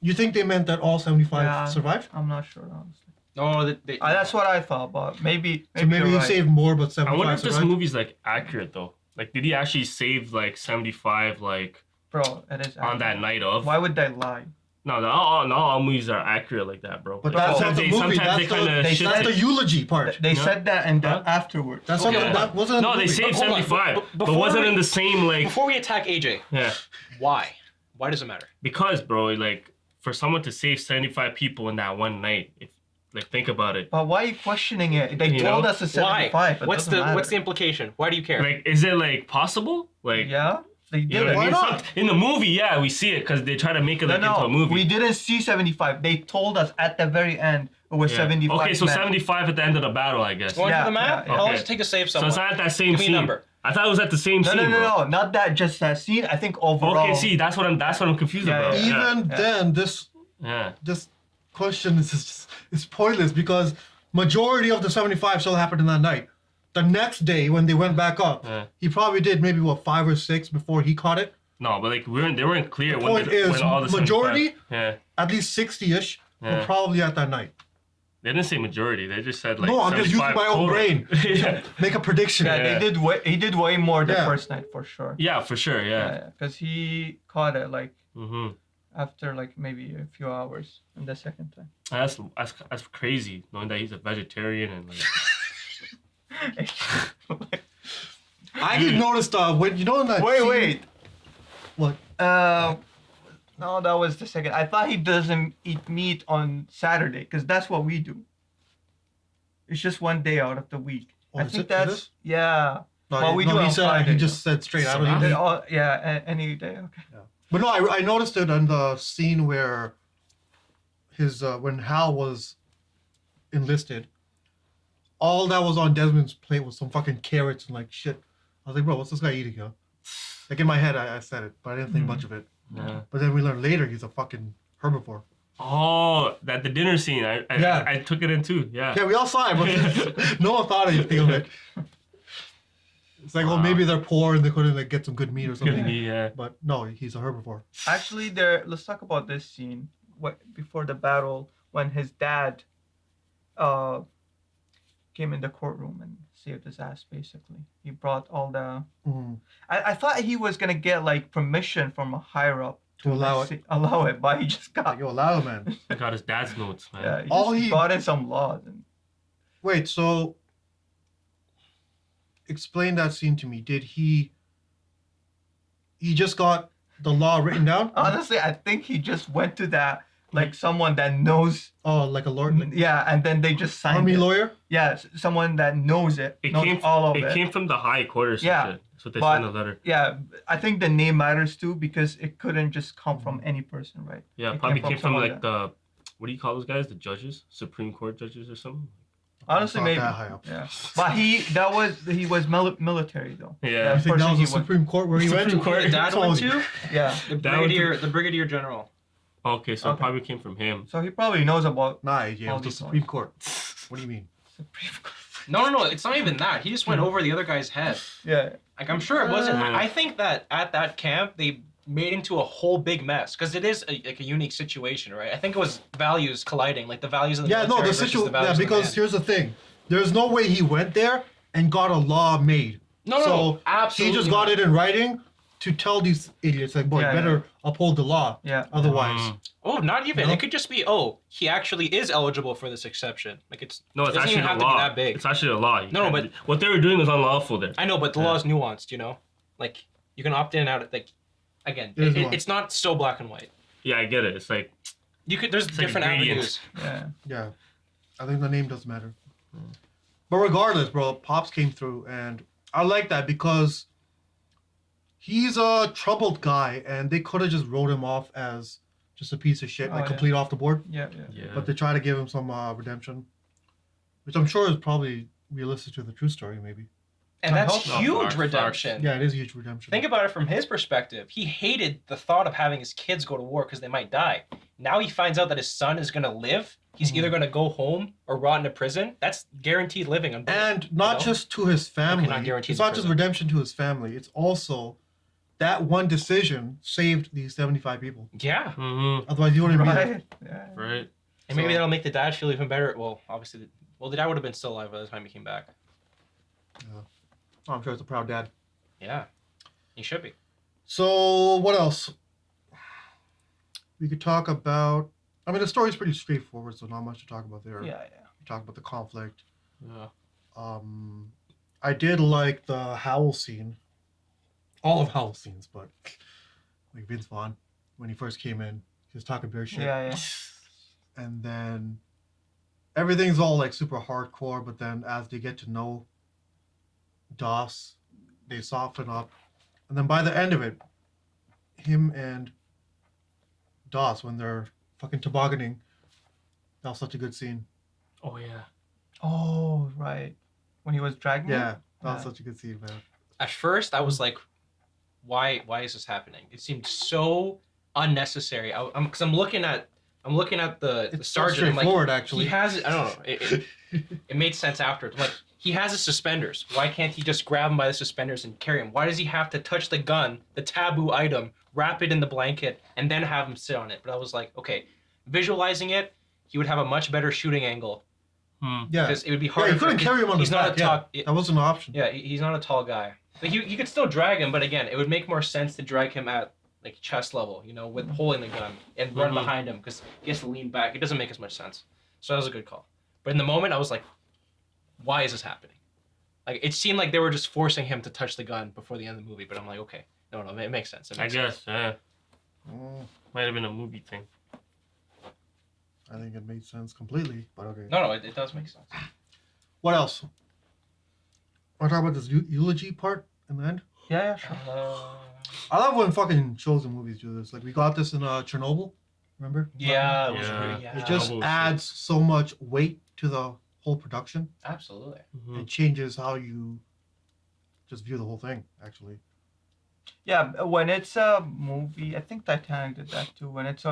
You think they meant that all 75 survived? I'm not sure, honestly. No, that's what I thought, but maybe So maybe he saved more, but 75 I wonder if this survived? movie's like accurate though. Like, did he actually save like 75 like? Bro, it is. On that night of. Why would they lie? No, not all movies are accurate like that, bro. But that's not the movie. Sometimes That's the eulogy part. They said that and afterwards. That's that wasn't. No, they saved 75, but wasn't in the same like. Before we attack AJ. Yeah. Why? Why does it matter? Because, bro, like for someone to save 75 people in that one night, if like think about it. But why are you questioning it? They told us to 75. Why? What's the implication? Why do you care? Like, is it like possible? Like, yeah. They did. You know what I mean? In the movie, yeah, we see it because they try to make it into a movie. We didn't see 75. They told us at the very end it was 75. Okay, so 75 at the end of the battle, I guess. Want to do the math? How long does it take to save someone? So it's not at that same Give me a scene. number. I thought it was at the same scene. No, not that just that scene. I think overall. Okay, see, that's what I'm confused about. Even then, this question is pointless because majority of the 75 still happened in that night. the next day when they went back up, Yeah. he probably did maybe 5 or 6 before he caught it. No, but like they weren't clear The when point is, when all the majority, 75 yeah. at least 60-ish, were Yeah. probably at that night. They didn't say majority. They just said like. No, I'm just using 75 my own total. brain. yeah. Make a prediction. Yeah, he did way more the Yeah. first night for sure. Yeah, for sure. Yeah. Because he caught it like Mm-hmm. after like maybe a few hours in the second time. That's crazy knowing that he's a vegetarian and like. I just noticed when you know in that Wait. What? No, that was the second. I thought he doesn't eat meat on Saturday because that's what we do. It's just one day out of the week. Oh, I is think it? that's It is? yeah. No, well, we do he on said Friday. he just said straight. I don't Saturday. even. Yeah, any day. Okay. But no, I noticed it in the scene where his when Hal was enlisted. All that was on Desmond's plate was some fucking carrots and like shit. I was like, bro, what's this guy eating, yo? Like in my head, I said it, but I didn't think much of it. Yeah. But then we learned later he's a fucking herbivore. Oh, the dinner scene. I took it in too. Yeah. Yeah, we all saw it, but no one thought anything of it. It's like, well, maybe they're poor and they couldn't like get some good meat or something. Good meat, yeah. But no, he's a herbivore. Actually, let's talk about this scene. Before the battle, when his dad came in the courtroom and saved his ass, basically. He brought all the... Mhm. I thought he was going to get, like, permission from a higher up To allow like, it. allow it, but he just got... You allow it, man. He got his dad's notes, man. Yeah, he All just he- brought in some laws. And... Wait, so explain that scene to me. Did he just got the law written down? Honestly, I think he just went to that, like, someone that knows... Oh, like a lawyer? Yeah, and then they just signed Army it. lawyer? Yeah, someone that knows it, knows came, all of it. It came from the high quarters. and Yeah, shit. That's what they but- said in the letter. Yeah, I think the name matters too because it couldn't just come from any person, right? Yeah, It probably came from someone like that- what do you call those guys? The judges, Supreme Court judges or something. Honestly, Not maybe. that high up. Yeah, but he was military though. Yeah. You think that person was he the Supreme Court where he went? Supreme Court. The dad went to? Yeah. The brigadier general. Okay, so it probably came from him. So he probably knows about. Nah, yeah, it all was the these Supreme laws. Court. What do you mean? No, it's not even that. He just went over the other guy's head. Yeah. Like, I'm sure it wasn't. I think that at that camp, they made into a whole big mess because it is like a unique situation, right? I think it was values colliding, like the values of the Yeah, no, military the versus situation. values Yeah, of the because man. here's the thing: there's no way he went there and got a law made. No, He absolutely just got not. it in writing to tell these idiots, like, boy, Yeah, better uphold the law. Yeah. Otherwise, Oh, not even. No? It could just be, he actually is eligible for this exception. Like it's No, it it's doesn't actually even a have to be law. that big. It's actually a law. You No, can't but- do- what they were doing was unlawful there. I know, but the law is nuanced. You know, like you can opt in and out. Like again, It is nuanced. it's not so black and white. Yeah, I get it. It's like You could. There's It's like different ingredients. avenues. Yeah. yeah, I think the name doesn't matter. But regardless, bro, Pops came through, and I like that because he's a troubled guy, and they could have just wrote him off as just a piece of shit, Oh, like yeah. complete off the board. Yeah. yeah. But they try to give him some redemption, which I'm sure is probably realistic to the true story, maybe. And I that's hope not. huge redemption. Yeah, it is a huge redemption. Think about it from his perspective. He hated the thought of having his kids go to war because they might die. Now he finds out that his son is going to live. He's Mm-hmm. either going to go home or rot in a prison. That's guaranteed living on both. And not you know? just to his family. not guaranteed It's not just prison. redemption to his family. It's also that one decision saved these 75 people. Yeah. Mm-hmm. Otherwise, you wouldn't be there. Right. Yeah. Right. And maybe So- that'll make the dad feel even better. Well, obviously, the dad would have been still alive by the time he came back. Oh, I'm sure it's a proud dad. Yeah. He should be. So, what else? We could talk about. I mean, the story's pretty straightforward, so not much to talk about there. Yeah. We talk about the conflict. Yeah. I did like the Howl scene. All of Howl's scenes, but like Vince Vaughn, when he first came in, he was talking bear shit. Yeah. And then everything's all like super hardcore, but then as they get to know Doss, they soften up. And then by the end of it, him and Doss, when they're fucking tobogganing, that was such a good scene. Oh yeah. Oh right. When he was dragging. Yeah, it? that was such a good scene, man. At first, I was like, why is this happening? It seemed so unnecessary. Because I'm looking at the It's so sergeant. I'm like, straightforward, actually. He has. I don't know. It made sense after. Like He has his suspenders. Why can't he just grab him by the suspenders and carry him? Why does he have to touch the gun, the taboo item, wrap it in the blanket, and then have him sit on it? But I was like, okay, visualizing it, he would have a much better shooting angle. Yeah. Because it would be Yeah, harder. you couldn't carry him on He's the not back. a tall. Yeah, that wasn't an option. Yeah, he's not a tall guy. Like you could still drag him, but again, it would make more sense to drag him at like chest level, you know, with holding the gun and run behind him because he has to lean back. It doesn't make as much sense. So that was a good call. But in the moment, I was like, why is this happening? Like it seemed like they were just forcing him to touch the gun before the end of the movie. But I'm like, okay, no, it makes sense. It I makes guess, sense. yeah. Might have been a movie thing. I think it made sense completely, but okay. No, it does make sense. What else? Want to talk about this eulogy part in the end? Yeah, sure. I love when fucking shows and movies do this. Like we got this in Chernobyl, remember? Yeah, it was really, It just adds so much weight to the whole production. Absolutely. It changes how you just view the whole thing, actually. Yeah, when it's a movie, I think Titanic did that too. When it's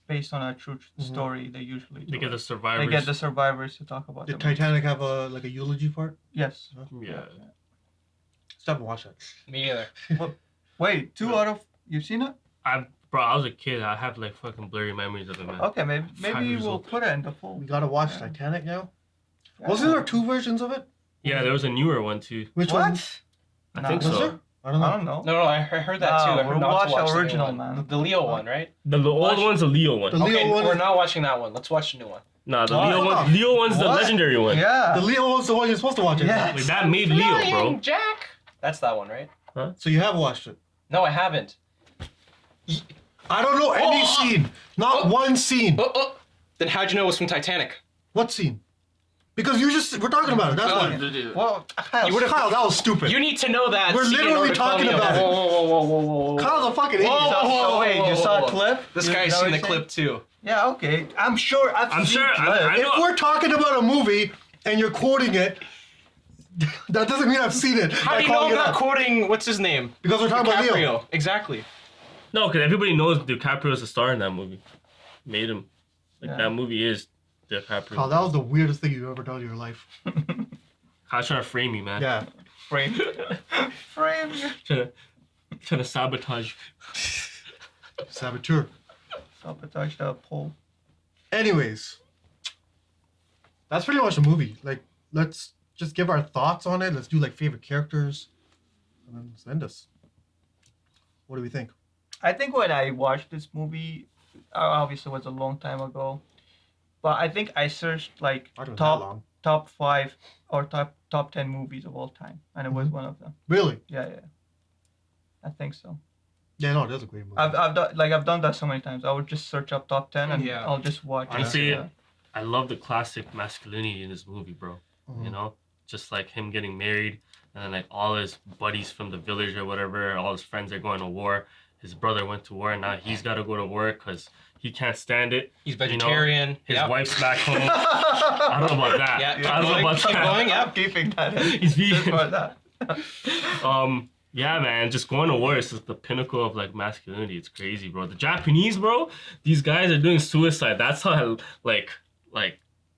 based on a true story, they usually They get the survivors. They get the survivors to talk about. Did the movie. Titanic have a eulogy part? Yes. Yeah. Stop and watch that. Me neither. Wait, 2 out of you've seen it? Bro, I was a kid. I have like fucking blurry memories of it, man. Okay, 5 maybe years we'll old. put it in the full. We gotta watch Titanic now. Wasn't there 2 versions of it? Yeah, there was a newer one too. Which What? one? I think Was so. there? I don't know. No, I heard that too. I heard we'll not watch to watch the new original, one. man. The Leo one, right? The old one's the Leo one. The Leo Okay, one we're is- not watching that one. Let's watch the new one. Nah, the What? Leo one. Leo one's the What? legendary one. Yeah. The Leo one's the one you're supposed to watch it. Yeah. Like that made Leo, bro. Jack. That's that one, right? So you have watched it? No, I haven't. I don't know any scene. Not one scene. Then how'd you know it was from Titanic? What scene? Because we're talking about it. That's why. Well, You would've- Kyle, that was stupid. You need to know that. We're scene in literally order to call talking me a- about it. Whoa. Kyle's a fucking idiot. So wait, you saw a clip? This You guy's know seen what the you're clip too. Yeah, okay. I'm sure I've seen clips. I know. If we're talking about a movie and you're quoting it, that doesn't mean I've seen it. How by do you know calling I'm it not out. quoting what's his name? Because we're talking about Leo. DiCaprio. Exactly. No, because everybody knows DiCaprio's a star in that movie. Made him. Like Yeah. that movie is DiCaprio. Kyle, that was the weirdest thing you've ever done in your life. Kyle's trying to frame me, man. Yeah. Frame. Frame. Trying to sabotage. Saboteur. Sabotage the pole. Anyways, that's pretty much the movie. Like, let's just give our thoughts on it. Let's do like favorite characters, and then send us. What do we think? I think when I watched this movie, obviously it was a long time ago, but I think I searched like I don't know how long. top 5 or top 10 movies of all time, and it was Mm-hmm. one of them. Really? Yeah. I think so. Yeah, no, that's a great movie. I've done that so many times. I would just search up top 10 and Yeah. I'll just watch. Honestly, it. I love the classic masculinity in this movie, bro. Mhm. You know, just like him getting married, and then like all his buddies from the village or whatever, all his friends are going to war. His brother went to war, and now he's got to go to work because he can't stand it. He's You know, vegetarian. his Yep. wife's back home. I don't know about that. Yeah, I don't know about keep that. going. I'm keeping that. in. He's Just vegan. for that. Yeah, man, just going to war is just the pinnacle of like masculinity. It's crazy, bro. The Japanese, bro, these guys are doing suicide. That's how like,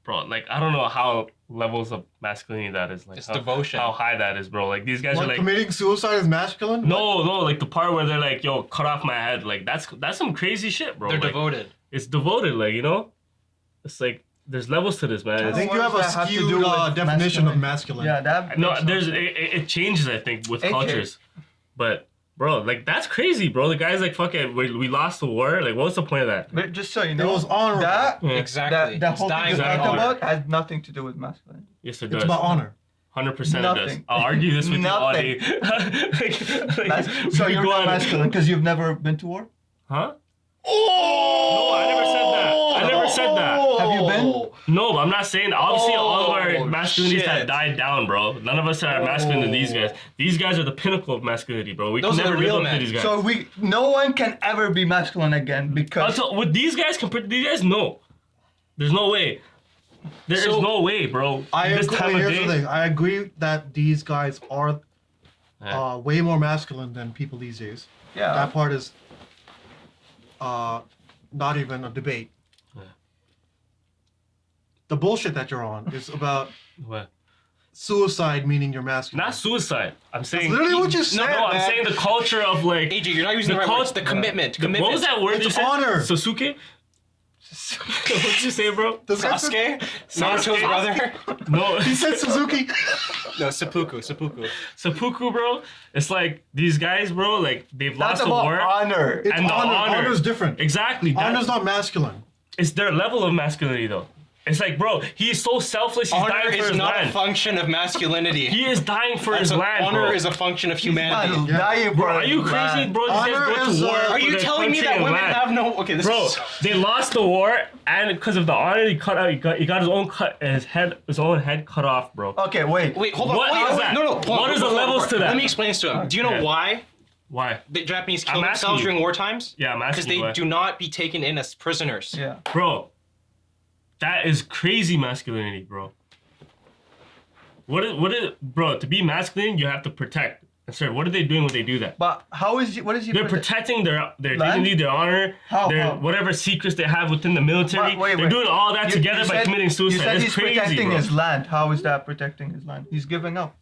bro, like I don't know how levels of masculinity that is. Like It's how, devotion. How high that is, bro. Like these guys What, are like committing suicide is masculine? no, like the part where they're like, yo, cut off my head. Like that's some crazy shit, bro. They're Like, devoted. It's devoted, like, you know? It's like there's levels to this, man. I It's- think What you have a does that have to skewed do with definition of masculine. Yeah, that. No, makes no there's sense. it changes, I think, with It cultures. But bro, like that's crazy, bro. The guy's like, fuck it, we lost the war. Like, what's the point of that? But just so you know, It was honorable. that Yeah. Exactly. that It's whole thing dying you for talked honor. about has nothing to do with masculinity. Yes, it It's does. about honor. 100% it does. Nothing. I'll argue this with you all Nothing. day. Like, we So could you're go not on- masculine because you've never been to war? Huh? No, I never said that. I never said that. Have you been? No, but I'm not saying. Obviously, all of our masculinities shit. have died down, bro. None of us are masculine than these guys. These guys are the pinnacle of masculinity, bro. We Those can are never the real live up to men. these guys. So no one can ever be masculine again because With these guys compared to these guys, no. There's no way. There is no way, bro. I This agree. time of Here's day- the thing. I agree that these guys are Yeah. way more masculine than people these days. yeah, That part is not even a debate. Yeah. The bullshit that you're on is about What? suicide meaning you're masculine. Not suicide. I'm saying. That's literally what you said, No, I'm man. saying the culture of like. AJ, you're not using the right words. The commitment. What was that word It's you said? honor. Sasuke? What did you say, bro? Sasuke? Naruto's brother? No. He said Suzuki. No, Seppuku. Seppuku, bro. It's like these guys, bro. Like they've That's lost the about war. honor. It's And the honor. honor. Honor's different. Exactly. Honor's not masculine. It's their level of masculinity, though. It's like, bro, he's so selfless. He's Honor dying for is his not land. a function of masculinity. He is dying for his land, Honor bro. is a function of humanity. Dying, Bro, are you crazy, bro? These Honor guys go is, to war. Are for you their telling me country that and women land. have no? Okay, this Bro, is. they lost the war, and because of the honor, he cut out. He got his own head cut off, bro. Okay, wait. Hold on. What wait, is wait, that? No, hold What on, is the hold on, levels hold to on. that? Let me explain this to him. Do you know Yeah. why Why? the Japanese I'm kill asking themselves you. during war times? Yeah, I'm Because asking they you why. do not be taken in as prisoners. Yeah. Bro, that is crazy masculinity, bro. What is bro? To be masculine, you have to protect. Sir, what are they doing when they do that? But how is he? What is he? They're protecting their Land? dignity, their honor, How? whatever secrets they have within the military. But wait, They're wait. doing all that together by said- committing suicide. You said It's he's crazy, protecting bro. his land. How is that protecting his land? He's giving up.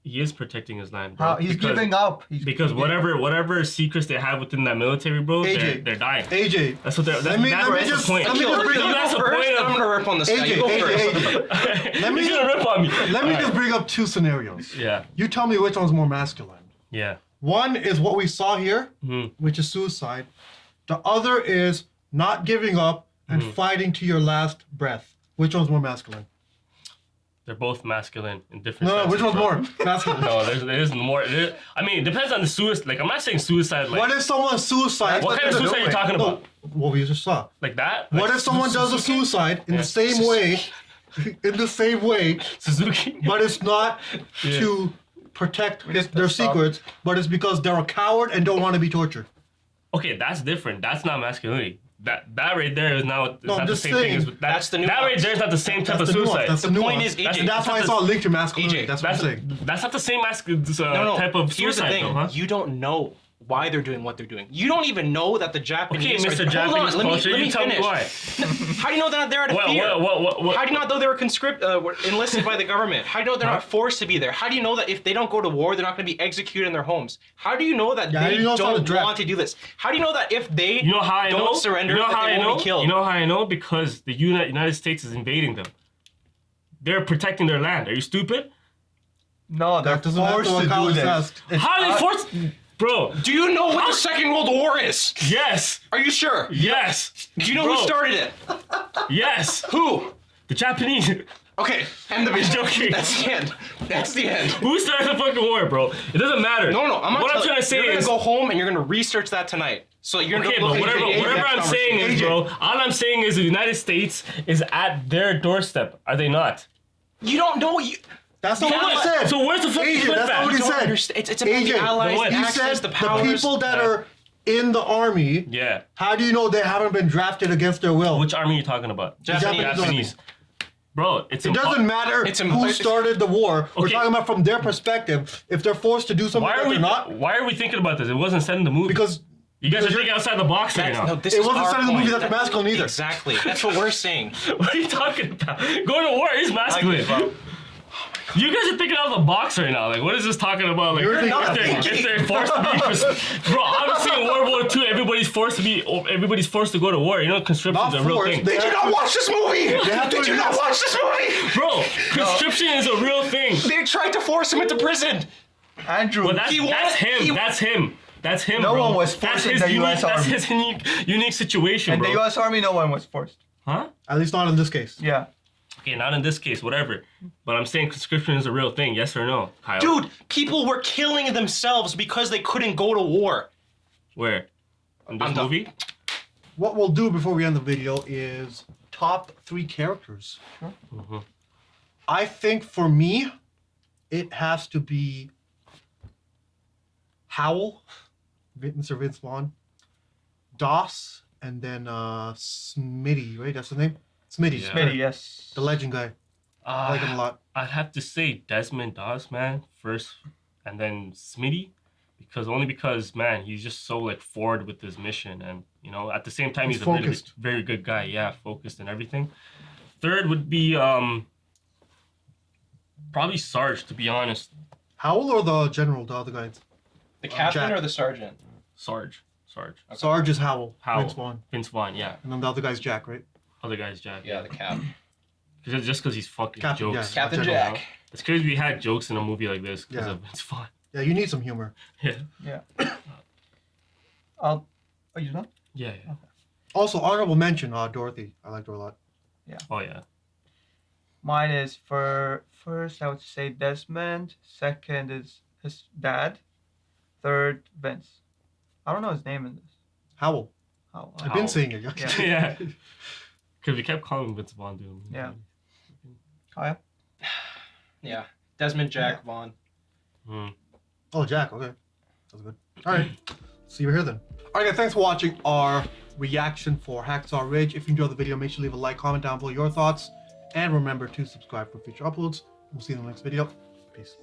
He is protecting his land, bro. How he's giving up? Because whatever secrets they have within that military, bro, AJ. they're dying. AJ. That's what they're. Let me that's just the point. let me just bring up That's the first, point then of. I'm gonna rip on this guy. You AJ, go AJ, first. AJ. Let me He's gonna rip on me. Let me just bring up two scenarios. Yeah. You tell me which one's more masculine. Yeah. One is what we saw here, Mhm. which is suicide. The other is not giving up and fighting to your last breath. Which one's more masculine? They're both masculine in different. No, which senses, one's bro. more masculine? No, there's more. I mean, it depends on the suicide. Like, I'm not saying suicide. Like, What if someone suicides? What kind of suicide are you talking about? What we just saw. Like that? What Like if someone does a Suzuki? suicide in Yeah. the same way, Suzuki? but it's not Yeah. to protect their secrets, but it's because they're a coward and don't want to be tortured. Okay, that's different. That's not masculinity. That right there is not. It's No, I'm not the just same saying, thing as that's the That nuance. right there is not the same type That's of the nuance. suicide. That's the point nuance. is, AJ, That's why it's all linked to masculinity. AJ, That's what I'm saying. That's not the same No, type of here's the suicide, thing. though, huh? You don't know why they're doing what they're doing. You don't even know that the Japanese. Okay, Mr. Hold Japanese on, let culture, me you tell me finish. why. How do you know that they're out of fear? What? How do you not know they were enlisted by the government? How do you know they're not forced to be there? How do you know that if they don't go to war, they're not going to be executed in their homes? How do you know that Yeah, they you know it's not a don't draft. want to do this? How do you know that if they You know how I know? don't surrender, you know that how they I won't know? be killed? You know how I know? Because the United States is invading them. They're protecting their land. Are you stupid? No, they're That doesn't have forced to to do account this. as- How are they forced? Bro. Do you know what the Second World War is? Yes. Are you sure? Yes. Do you know Bro. who started it? Yes. Who? The Japanese. Okay, end the video. Joking. That's the end. That's the end. Who started the fucking war, bro? It doesn't matter. No, I'm not What I'm trying to say you're is. gonna go home and you're gonna research that tonight. So you're Okay, gonna but look at whatever next I'm saying is, conversation. bro, all I'm saying is the United States is at their doorstep. Are they not? You don't know. That's not what I said. So where's the fucking AJ, flip that's at? not what he You don't said. understand. It's about the AJ, allies, the he access, said the powers. people that are in the army, Yeah. how do you know they haven't been drafted against their will? Which army are you talking about? Japanese. Bro, it's It doesn't matter who started the war. We're Okay. talking about from their perspective. If they're forced to do something Why that are we they're not, Why are we thinking about this? It wasn't said in the movie. because you guys are because thinking outside the box right now. No, this It is wasn't our said in the movie point. that they're masculine either. Exactly. That's what we're saying. What are you talking about? Going to war is masculine. You guys are thinking out of the box right now. Like, what is this talking about? Like, You're thinking not if they're forced to be, bro. Obviously, in World War II, everybody's forced to go to war. You know, conscription is Not a real forced, thing. they Did you not watch this movie? have to Did you not invest. watch this movie? Bro, conscription is a real thing. They tried to force him into prison. Andrew, Well, that's him. That's him. That's him. No bro. one was That's forced in his the unique, US That's Army. his unique situation, in bro. the U.S. Army, no one was forced. Huh? at least not in this case. Yeah. Okay, not in this case, whatever. But I'm saying conscription is a real thing. Yes or no, Kyle? Dude, people were killing themselves because they couldn't go to war. Where? In this I'm done. movie? What we'll do before we end the video is top 3 characters. Mm-hmm. I think for me, it has to be Howell, Mr. Vince Vaughn, Doss, and then Smitty, right? That's the name? Smitty. Yeah. Smitty, yes. The legend guy. I like him a lot. I'd have to say Desmond Doss, man, first, and then Smitty, because man, he's just so like forward with his mission, and you know, at the same time, He's he's a really, focused. very good guy. Yeah, focused and everything. Third would be Probably Sarge, to be honest. Howell or the general, the other guys? The captain Jack. or the sergeant? Sarge. Sarge is Howell. Howell. Vince Vaughn, yeah. And then the other guy's Jack, right? Other guy's Jack. Yeah, the cap. Just because he's fucking Captain, jokes. yeah, Captain General. Jack. It's crazy we had jokes in a movie like this because Yeah. of Vince Vaughn. Yeah, you need some humor. Yeah. Yeah. Oh, you know? Yeah. Also, honorable mention, Dorothy. I liked her a lot. Yeah. Oh yeah. Mine is for first, I would say Desmond. Second is his dad. Third, Vince. I don't know his name in this. Howell. Howell. I've been saying it. Yeah. Yeah. Because we kept calling him Vince Vaughn, dude. Yeah. Kaya? Yeah. Desmond Jack Vaughn. Oh, Jack. Okay. That's good. All right. See you here then. All right, guys. Thanks for watching our reaction for Hacksaw Ridge. If you enjoyed the video, make sure to leave a like, comment down below your thoughts. And remember to subscribe for future uploads. We'll see you in the next video. Peace.